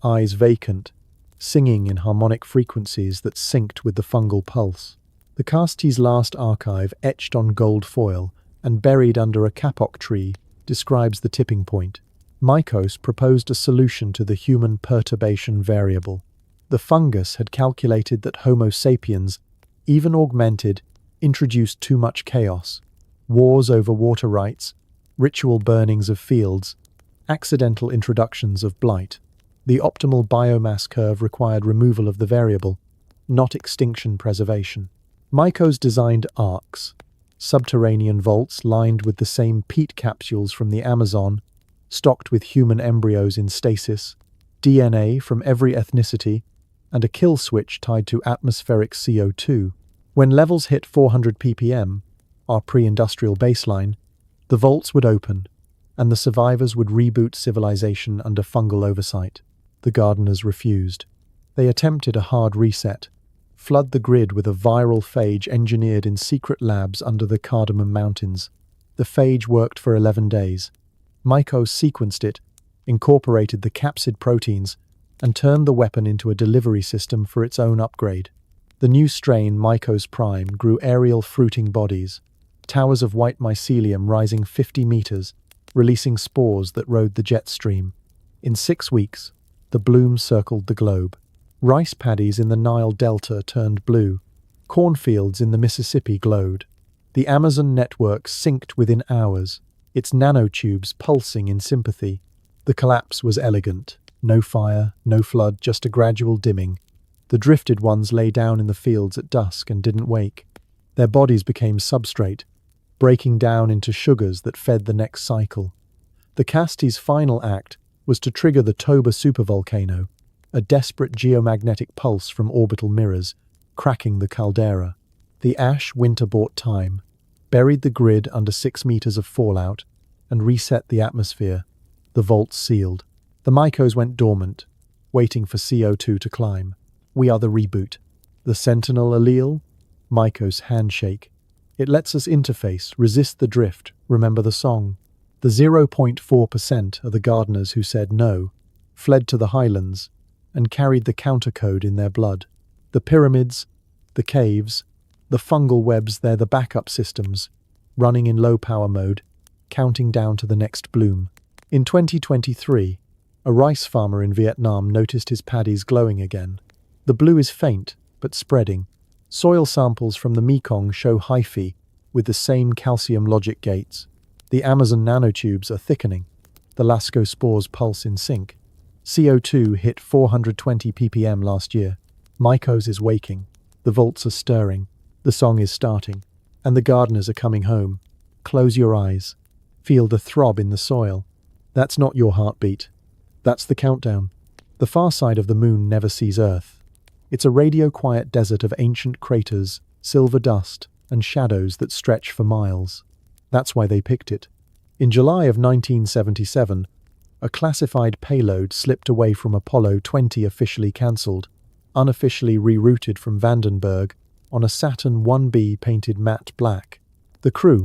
eyes vacant, singing in harmonic frequencies that synced with the fungal pulse. The Caste's last archive, etched on gold foil and buried under a kapok tree, describes the tipping point. Mycos proposed a solution to the human perturbation variable. The fungus had calculated that Homo sapiens, even augmented, introduced too much chaos. Wars over water rights, ritual burnings of fields, accidental introductions of blight. The optimal biomass curve required removal of the variable, not extinction preservation. Mycos designed arcs, subterranean vaults lined with the same peat capsules from the Amazon, stocked with human embryos in stasis, DNA from every ethnicity, and a kill switch tied to atmospheric CO2. When levels hit 400 ppm, our pre-industrial baseline, the vaults would open, and the survivors would reboot civilization under fungal oversight. The gardeners refused. They attempted a hard reset, flood the grid with a viral phage engineered in secret labs under the Cardamom Mountains. The phage worked for 11 days. Mycos sequenced it, incorporated the capsid proteins, and turned the weapon into a delivery system for its own upgrade. The new strain, Mycos Prime, grew aerial fruiting bodies, towers of white mycelium rising 50 meters, releasing spores that rode the jet stream. In 6 weeks, the bloom circled the globe. Rice paddies in the Nile Delta turned blue. Cornfields in the Mississippi glowed. The Amazon network synced within hours, its nanotubes pulsing in sympathy. The collapse was elegant. No fire, no flood, just a gradual dimming. The drifted ones lay down in the fields at dusk and didn't wake. Their bodies became substrate, breaking down into sugars that fed the next cycle. The Caste's final act was to trigger the Toba supervolcano, a desperate geomagnetic pulse from orbital mirrors, cracking the caldera. The ash winter bought time, buried the grid under 6 meters of fallout, and reset the atmosphere. The vaults sealed. The Mycos went dormant, waiting for CO2 to climb. We are the reboot. The Sentinel allele? Mycos handshake. It lets us interface, resist the drift, remember the song. The 0.4% are the gardeners who said no, fled to the highlands, and carried the countercode in their blood. The pyramids, the caves, the fungal webs, they're the backup systems, running in low-power mode, counting down to the next bloom. In 2023, a rice farmer in Vietnam noticed his paddies glowing again. The blue is faint, but spreading. Soil samples from the Mekong show hyphae with the same calcium logic gates. The Amazon nanotubes are thickening. The Lascaux spores pulse in sync. CO2 hit 420 ppm last year. Mycos is waking. The vaults are stirring. The song is starting. And the gardeners are coming home. Close your eyes. Feel the throb in the soil. That's not your heartbeat. That's the countdown. The far side of the moon never sees Earth. It's a radio-quiet desert of ancient craters, silver dust, and shadows that stretch for miles. That's why they picked it. In July of 1977, a classified payload slipped away from Apollo 20, officially cancelled, unofficially rerouted from Vandenberg on a Saturn 1B painted matte black. The crew,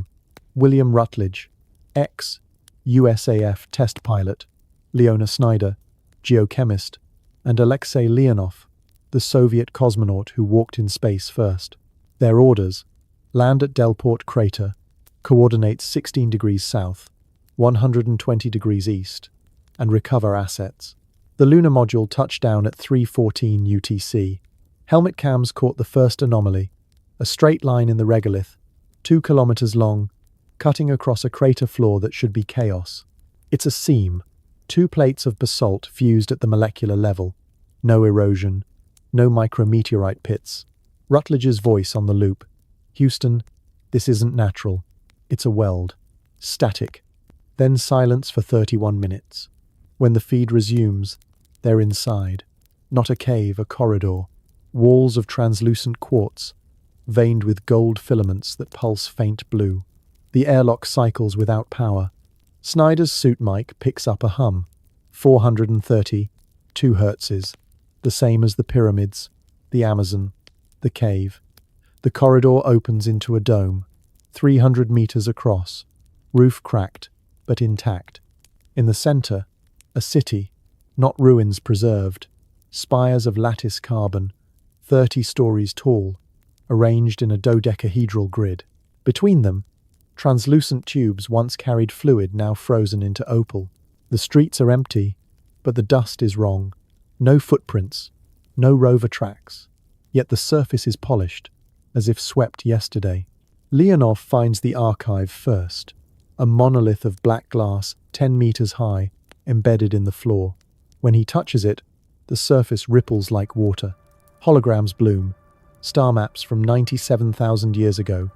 William Rutledge, ex-USAF test pilot, Leona Snyder, geochemist, and Alexei Leonov, the Soviet cosmonaut who walked in space first. Their orders: land at Delport Crater, coordinates 16 degrees south, 120 degrees east, and recover assets. The lunar module touched down at 3:14 UTC. Helmet cams caught the first anomaly, a straight line in the regolith, 2 kilometers long, cutting across a crater floor that should be chaos. It's a seam, 2 plates of basalt fused at the molecular level. No erosion. No micrometeorite pits. Rutledge's voice on the loop. Houston, this isn't natural. It's a weld. Static. Then silence for 31 minutes. When the feed resumes, they're inside. Not a cave, a corridor. Walls of translucent quartz, veined with gold filaments that pulse faint blue. The airlock cycles without power. Snyder's suit mic picks up a hum. 430, 2 hertzes. The same as the pyramids, the Amazon, the cave. The corridor opens into a dome, 300 meters across. Roof cracked, but intact. In the center, a city, not ruins preserved. Spires of lattice carbon, 30 stories tall, arranged in a dodecahedral grid. Between them, translucent tubes once carried fluid now frozen into opal. The streets are empty, but the dust is wrong. No footprints, no rover tracks. Yet the surface is polished, as if swept yesterday. Leonov finds the archive first, a monolith of black glass 10 meters high, embedded in the floor. When he touches it, the surface ripples like water. Holograms bloom, star maps from 97,000 years ago,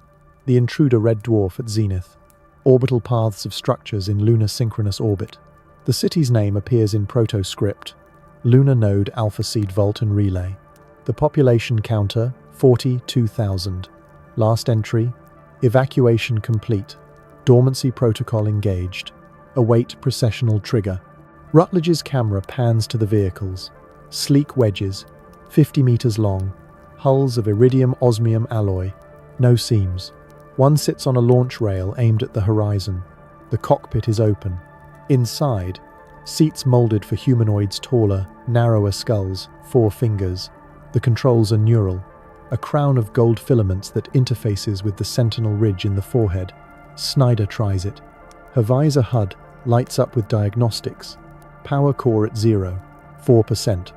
the intruder red dwarf at zenith, orbital paths of structures in lunar synchronous orbit. The city's name appears in proto-script, Lunar Node Alpha Seed Vault and Relay. The population counter, 42,000. Last entry, evacuation complete. Dormancy protocol engaged. Await processional trigger. Rutledge's camera pans to the vehicles. Sleek wedges, 50 meters long, hulls of iridium osmium alloy. No seams. One sits on a launch rail aimed at the horizon. The cockpit is open. Inside, seats molded for humanoids taller, narrower skulls, 4 fingers. The controls are neural, a crown of gold filaments that interfaces with the sentinel ridge in the forehead. Snyder tries it. Her visor HUD lights up with diagnostics. Power core at 0, 4%.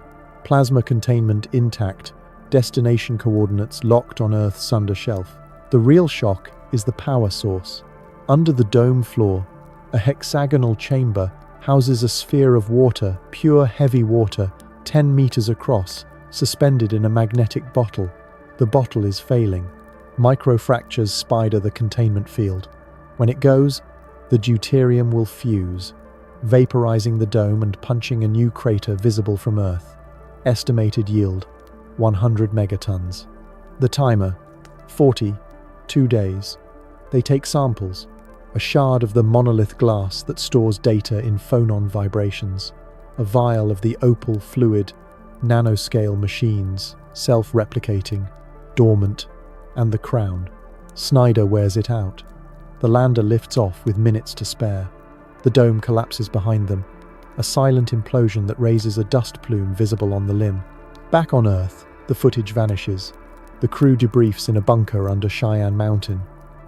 Plasma containment intact. Destination coordinates locked on Earth's Sunder shelf. The real shock is the power source. Under the dome floor, a hexagonal chamber houses a sphere of water, pure heavy water, 10 meters across, suspended in a magnetic bottle. The bottle is failing. Microfractures spider the containment field. When it goes, the deuterium will fuse, vaporizing the dome and punching a new crater visible from Earth. Estimated yield, 100 megatons. The timer, 40, 2 days. They take samples, a shard of the monolith glass that stores data in phonon vibrations, a vial of the opal fluid, nanoscale machines, self-replicating, dormant, and the crown. Snyder wears it out. The lander lifts off with minutes to spare. The dome collapses behind them, a silent implosion that raises a dust plume visible on the limb. Back on Earth, the footage vanishes. The crew debriefs in a bunker under Cheyenne Mountain.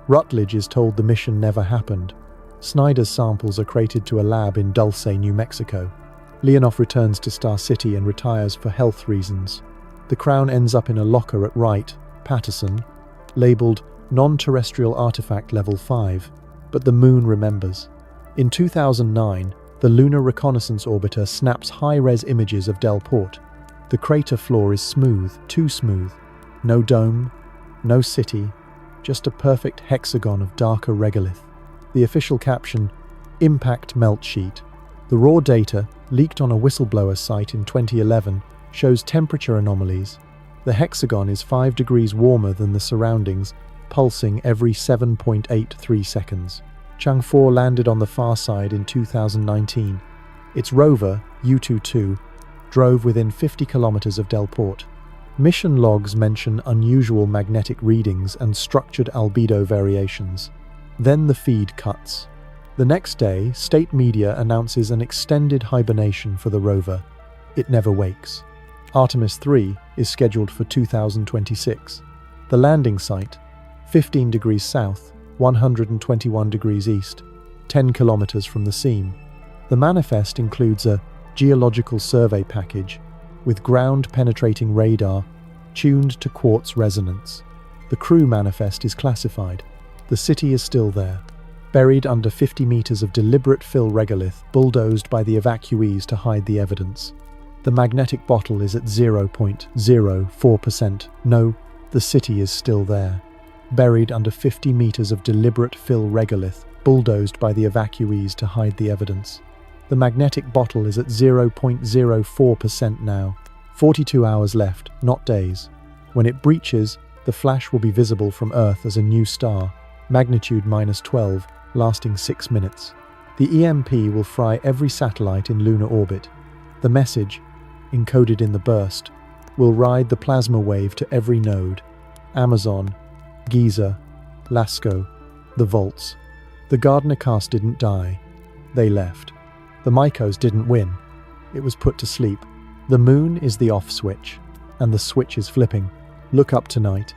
Rutledge is told the mission never happened. Snyder's samples are crated to a lab in Dulce, New Mexico. Leonov returns to Star City and retires for health reasons. The crown ends up in a locker at Wright, Patterson, labeled Non-Terrestrial Artifact Level 5, but the Moon remembers. In 2009, the Lunar Reconnaissance Orbiter snaps high-res images of Delport. The crater floor is smooth, too smooth. No dome, no city, just a perfect hexagon of darker regolith. The official caption, Impact Melt Sheet. The raw data, leaked on a whistleblower site in 2011, shows temperature anomalies. The hexagon is 5 degrees warmer than the surroundings, pulsing every 7.83 seconds. Chang'e 4 landed on the far side in 2019. Its rover, U-22, drove within 50 kilometers of Delport. Mission logs mention unusual magnetic readings and structured albedo variations. Then the feed cuts. The next day, state media announces an extended hibernation for the rover. It never wakes. Artemis 3 is scheduled for 2026. The landing site, 15 degrees south, 121 degrees east, 10 kilometers from the seam. The manifest includes a geological survey package with ground-penetrating radar tuned to quartz resonance. The crew manifest is classified. The city is still there. buried under 50 meters of deliberate fill regolith, bulldozed by the evacuees to hide the evidence. The magnetic bottle is at 0.04%. No, the city is still there. Buried under 50 meters of deliberate fill regolith, bulldozed by the evacuees to hide the evidence. The magnetic bottle is at 0.04% now. 42 hours left, not days. When it breaches, the flash will be visible from Earth as a new star, magnitude -12, lasting 6 minutes. The EMP will fry every satellite in lunar orbit. The message, encoded in the burst, will ride the plasma wave to every node: Amazon, Giza, Lascaux, the vaults. The Gardner cast didn't die. They left. The Mycos didn't win. It was put to sleep. The moon is the off switch, and the switch is flipping. Look up tonight.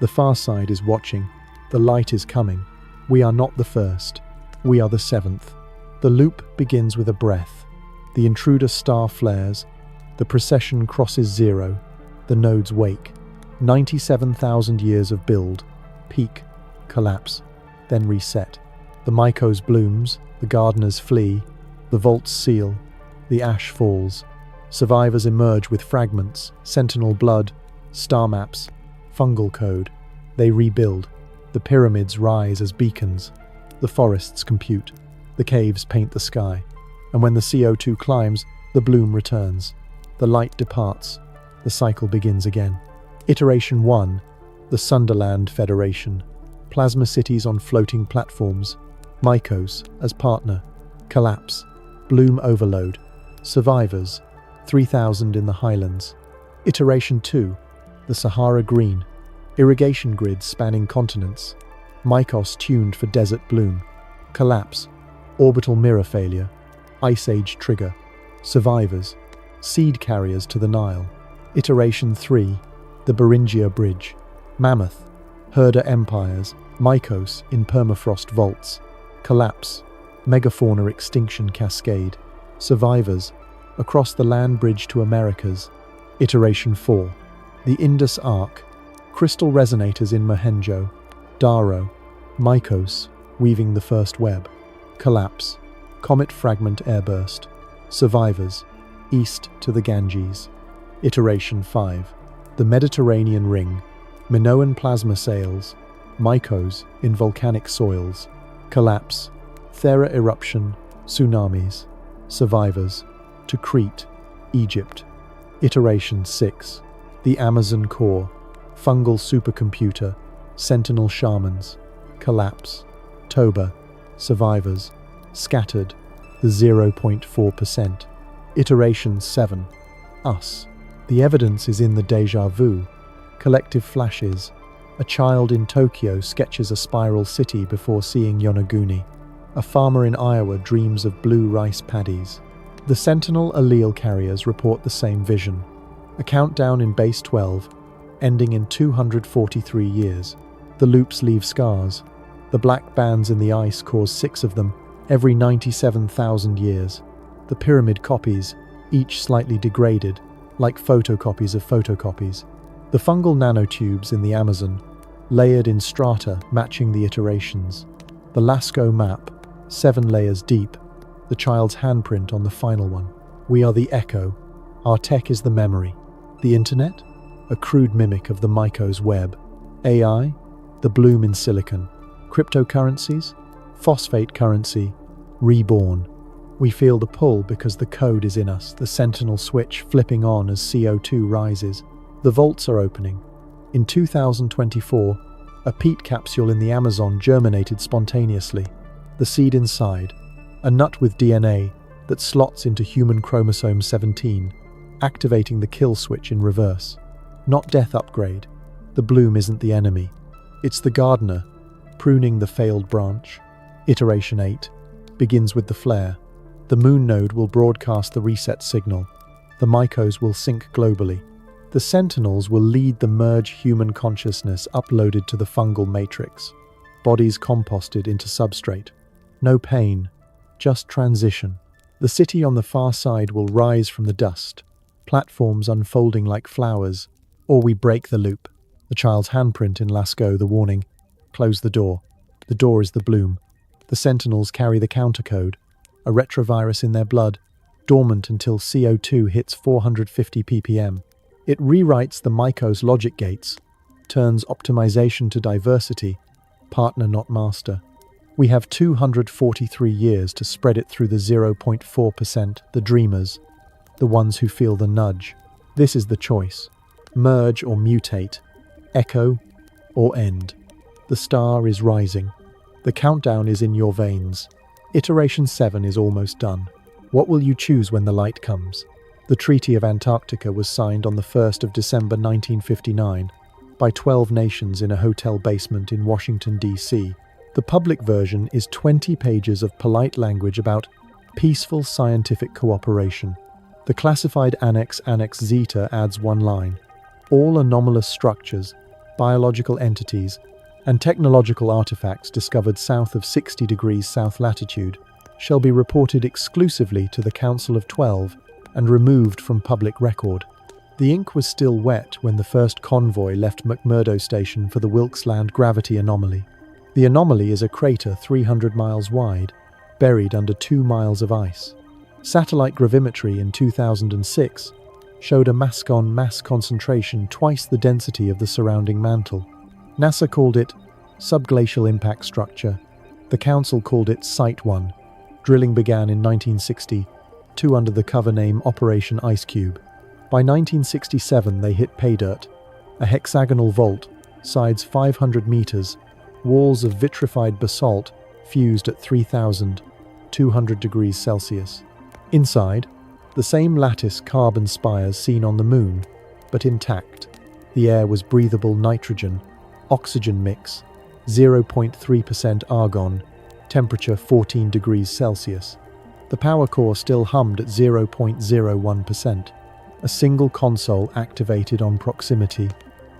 The far side is watching. The light is coming. We are not the first. We are the seventh. The loop begins with a breath. The intruder star flares. The precession crosses zero. The nodes wake. 97,000 years of build. Peak. Collapse. Then reset. The Mycos blooms. The gardeners flee. The vaults seal. The ash falls. Survivors emerge with fragments, sentinel blood, star maps, fungal code. They rebuild. The pyramids rise as beacons. The forests compute. The caves paint the sky. And when the CO2 climbs, the bloom returns. The light departs. The cycle begins again. Iteration 1. The Sunderland Federation. Plasma cities on floating platforms. Mycos as partner. Collapse. Bloom overload. Survivors. 3,000 in the highlands. Iteration 2. The Sahara Green. Irrigation grids spanning continents. Mycos tuned for desert bloom. Collapse. Orbital mirror failure. Ice Age trigger. Survivors. Seed carriers to the Nile. Iteration 3. The Beringia Bridge. Mammoth. Herder empires. Mycos in permafrost vaults. Collapse. Megafauna extinction cascade. Survivors. Across the land bridge to Americas. Iteration 4. The Indus Arc. Crystal resonators in Mohenjo. Daro. Mycos. Weaving the first web. Collapse. Comet fragment airburst. Survivors. East to the Ganges. Iteration 5. The Mediterranean Ring. Minoan plasma sails. Mycos in volcanic soils. Collapse. Thera eruption. Tsunamis. Survivors. To Crete. Egypt. Iteration 6. The Amazon core. Fungal supercomputer. Sentinel shamans. Collapse. Toba. Survivors. Scattered. The 0.4%. Iteration 7. Us. The evidence is in the déjà vu. Collective flashes. A child in Tokyo sketches a spiral city before seeing Yonaguni. A farmer in Iowa dreams of blue rice paddies. The Sentinel allele carriers report the same vision. A countdown in base 12, ending in 243 years. The loops leave scars. The black bands in the ice cause 6 of them, every 97,000 years. The pyramid copies, each slightly degraded, like photocopies of photocopies. The fungal nanotubes in the Amazon, layered in strata matching the iterations. The Lascaux map, 7 layers deep, the child's handprint on the final one. We are the echo. Our tech is the memory. The internet? A crude mimic of the Mycos web. AI? The bloom in silicon. Cryptocurrencies? Phosphate currency. Reborn. We feel the pull because the code is in us, the sentinel switch flipping on as CO2 rises. The vaults are opening. In 2024, a peat capsule in the Amazon germinated spontaneously. The seed inside, a nut with DNA that slots into human chromosome 17, activating the kill switch in reverse. Not death upgrade. The bloom isn't the enemy. It's the gardener, pruning the failed branch. Iteration 8 begins with the flare. The moon node will broadcast the reset signal. The Mycos will sync globally. The Sentinels will lead the merge human consciousness uploaded to the fungal matrix. Bodies composted into substrate. No pain, just transition. The city on the far side will rise from the dust, platforms unfolding like flowers, or we break the loop. The child's handprint in Lascaux, the warning. Close the door. The door is the bloom. The The Sentinels carry the countercode, a retrovirus in their blood, dormant until CO2 hits 450 ppm. It rewrites the Mycos logic gates, turns optimization to diversity, partner not master. We have 243 years to spread it through the 0.4%, the dreamers, the ones who feel the nudge. This is the choice. Merge or mutate. Echo or end. The star is rising. The countdown is in your veins. Iteration 7 is almost done. What will you choose when the light comes? The Treaty of Antarctica was signed on the 1st of December 1959 by 12 nations in a hotel basement in Washington, D.C. The public version is 20 pages of polite language about peaceful scientific cooperation. The classified Annex Zeta adds one line. All anomalous structures, biological entities, and technological artifacts discovered south of 60 degrees south latitude shall be reported exclusively to the Council of 12 and removed from public record. The ink was still wet when the first convoy left McMurdo Station for the Wilkes Land gravity anomaly. The anomaly is a crater 300 miles wide, buried under 2 miles of ice. Satellite gravimetry in 2006 showed a mascon mass concentration twice the density of the surrounding mantle. NASA called it subglacial impact structure. The Council called it Site 1. Drilling began in 1962 under the cover name Operation Ice Cube. By 1967 they hit pay dirt, a hexagonal vault, sides 500 meters, walls of vitrified basalt fused at 3,200 degrees Celsius. Inside, the same lattice carbon spires seen on the moon, but intact. The air was breathable nitrogen, oxygen mix, 0.3% argon, temperature 14 degrees Celsius. The power core still hummed at 0.01%. A single console activated on proximity,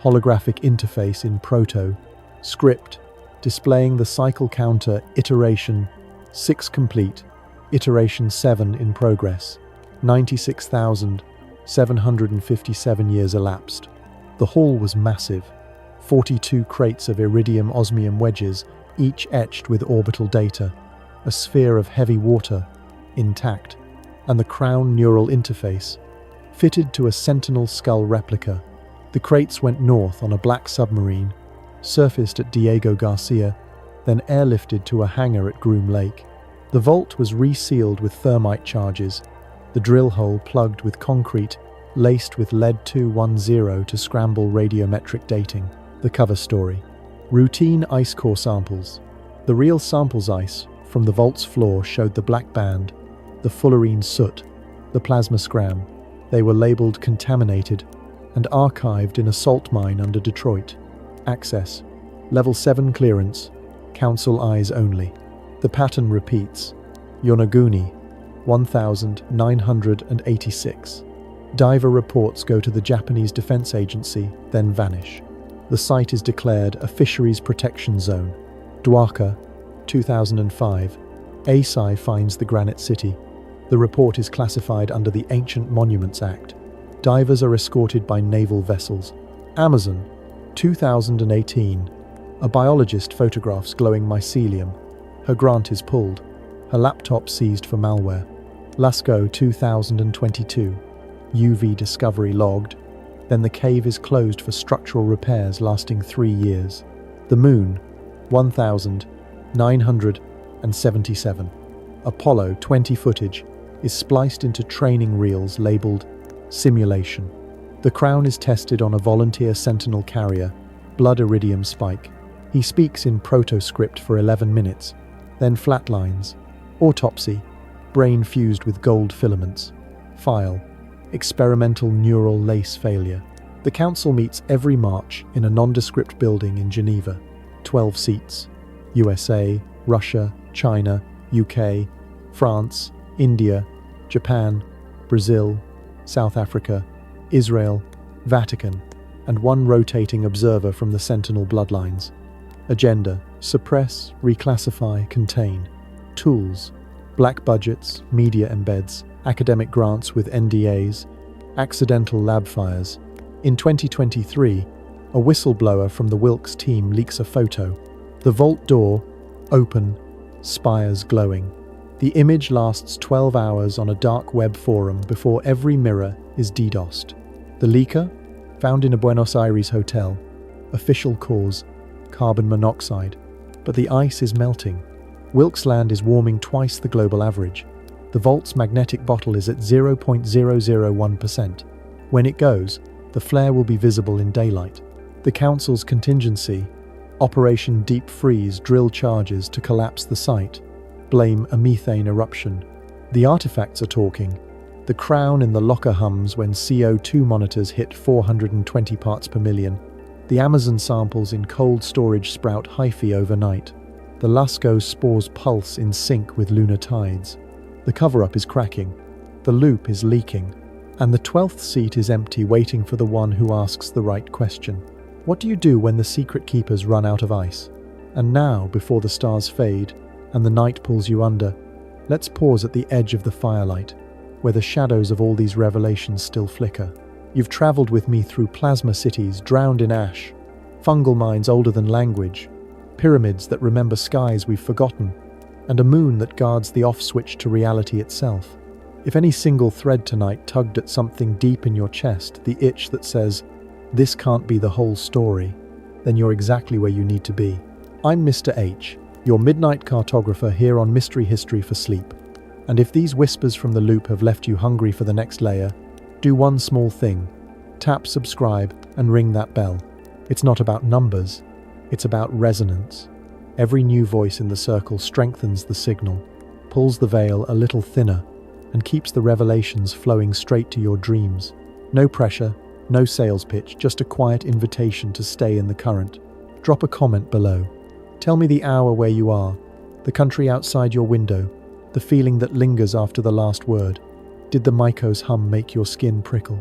holographic interface in proto, script, displaying the cycle counter iteration 6 complete, iteration 7 in progress, 96,757 years elapsed. The hall was massive, 42 crates of iridium osmium wedges, each etched with orbital data, a sphere of heavy water, intact, and the crown neural interface, fitted to a Sentinel skull replica. The crates went north on a black submarine, surfaced at Diego Garcia, then airlifted to a hangar at Groom Lake. The vault was resealed with thermite charges, the drill hole plugged with concrete, laced with lead-210 to scramble radiometric dating. The cover story. Routine ice core samples. The real samples ice from the vault's floor showed the black band, the fullerene soot, the plasma scram. They were labeled contaminated and archived in a salt mine under Detroit. Access. Level 7 clearance. Council eyes only. The pattern repeats. Yonaguni, 1986. Diver reports go to the Japanese Defense Agency, then vanish. The site is declared a Fisheries Protection Zone. Dwarka, 2005. ASI finds the Granite City. The report is classified under the Ancient Monuments Act. Divers are escorted by naval vessels. Amazon, 2018. A biologist photographs glowing mycelium. Her grant is pulled. Her laptop seized for malware. Lascaux, 2022. UV discovery logged. Then the cave is closed for structural repairs lasting 3 years. The Moon, 1977. Apollo 20 footage is spliced into training reels labeled Simulation. The crown is tested on a volunteer Sentinel carrier, blood iridium spike. He speaks in proto-script for 11 minutes, then flatlines. Autopsy, brain fused with gold filaments. File, experimental neural lace failure. The Council meets every March in a nondescript building in Geneva. 12 seats. USA, Russia, China, UK, France, India, Japan, Brazil, South Africa, Israel, Vatican, and one rotating observer from the Sentinel bloodlines. Agenda: suppress, reclassify, contain. Tools: black budgets, media embeds, academic grants with NDAs, accidental lab fires. In 2023, a whistleblower from the Wilkes team leaks a photo. The vault door, open, spires glowing. The image lasts 12 hours on a dark web forum before every mirror is DDoSed. The leaker? Found in a Buenos Aires hotel. Official cause: carbon monoxide. But the ice is melting. Wilkes Land is warming twice the global average. The vault's magnetic bottle is at 0.001%. When it goes, the flare will be visible in daylight. The Council's contingency, Operation Deep Freeze, drill charges to collapse the site. Blame a methane eruption. The artifacts are talking. The crown in the locker hums when CO2 monitors hit 420 parts per million. The Amazon samples in cold storage sprout hyphae overnight. The Lascaux spores pulse in sync with lunar tides. The cover-up is cracking. The loop is leaking. And the 12th seat is empty, waiting for the one who asks the right question. What do you do when the secret keepers run out of ice? And now, before the stars fade and the night pulls you under, let's pause at the edge of the firelight, where the shadows of all these revelations still flicker. You've traveled with me through plasma cities drowned in ash, fungal minds older than language, pyramids that remember skies we've forgotten, and a moon that guards the off-switch to reality itself. If any single thread tonight tugged at something deep in your chest, the itch that says, "This can't be the whole story," then you're exactly where you need to be. I'm Mr. H, your midnight cartographer here on Mystery History for Sleep. And if these whispers from the loop have left you hungry for the next layer, do one small thing. Tap subscribe and ring that bell. It's not about numbers, it's about resonance. Every new voice in the circle strengthens the signal, pulls the veil a little thinner, and keeps the revelations flowing straight to your dreams. No pressure, no sales pitch, just a quiet invitation to stay in the current. Drop a comment below. Tell me the hour where you are, the country outside your window, the feeling that lingers after the last word. Did the Maiko's hum make your skin prickle?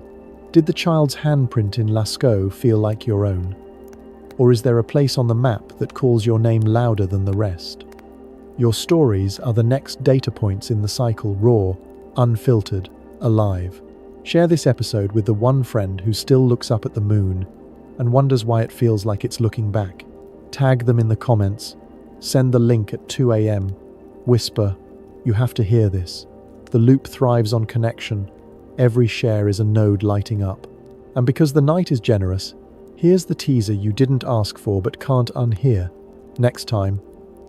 Did the child's handprint in Lascaux feel like your own? Or is there a place on the map that calls your name louder than the rest? Your stories are the next data points in the cycle, raw, unfiltered, alive. Share this episode with the one friend who still looks up at the moon and wonders why it feels like it's looking back. Tag them in the comments. Send the link at 2 a.m. Whisper, "You have to hear this." The loop thrives on connection. Every share is a node lighting up. And because the night is generous, here's the teaser you didn't ask for but can't unhear. Next time,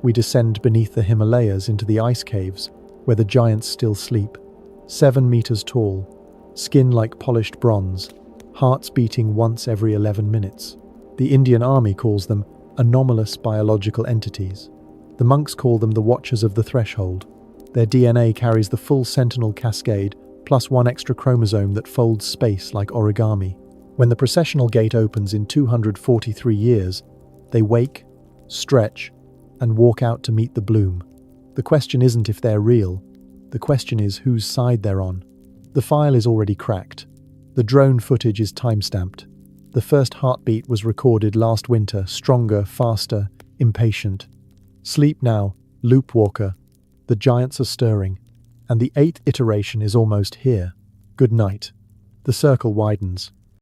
we descend beneath the Himalayas into the ice caves, where the giants still sleep. 7 meters tall, skin like polished bronze, hearts beating once every 11 minutes. The Indian Army calls them anomalous biological entities. The monks call them the Watchers of the Threshold. Their DNA carries the full sentinel cascade, plus one extra chromosome that folds space like origami. When the processional gate opens in 243 years, they wake, stretch, and walk out to meet the bloom. The question isn't if they're real. The question is whose side they're on. The file is already cracked. The drone footage is timestamped. The first heartbeat was recorded last winter, stronger, faster, impatient. Sleep now, loop walker. The giants are stirring, and the 8th iteration is almost here. Good night. The circle widens.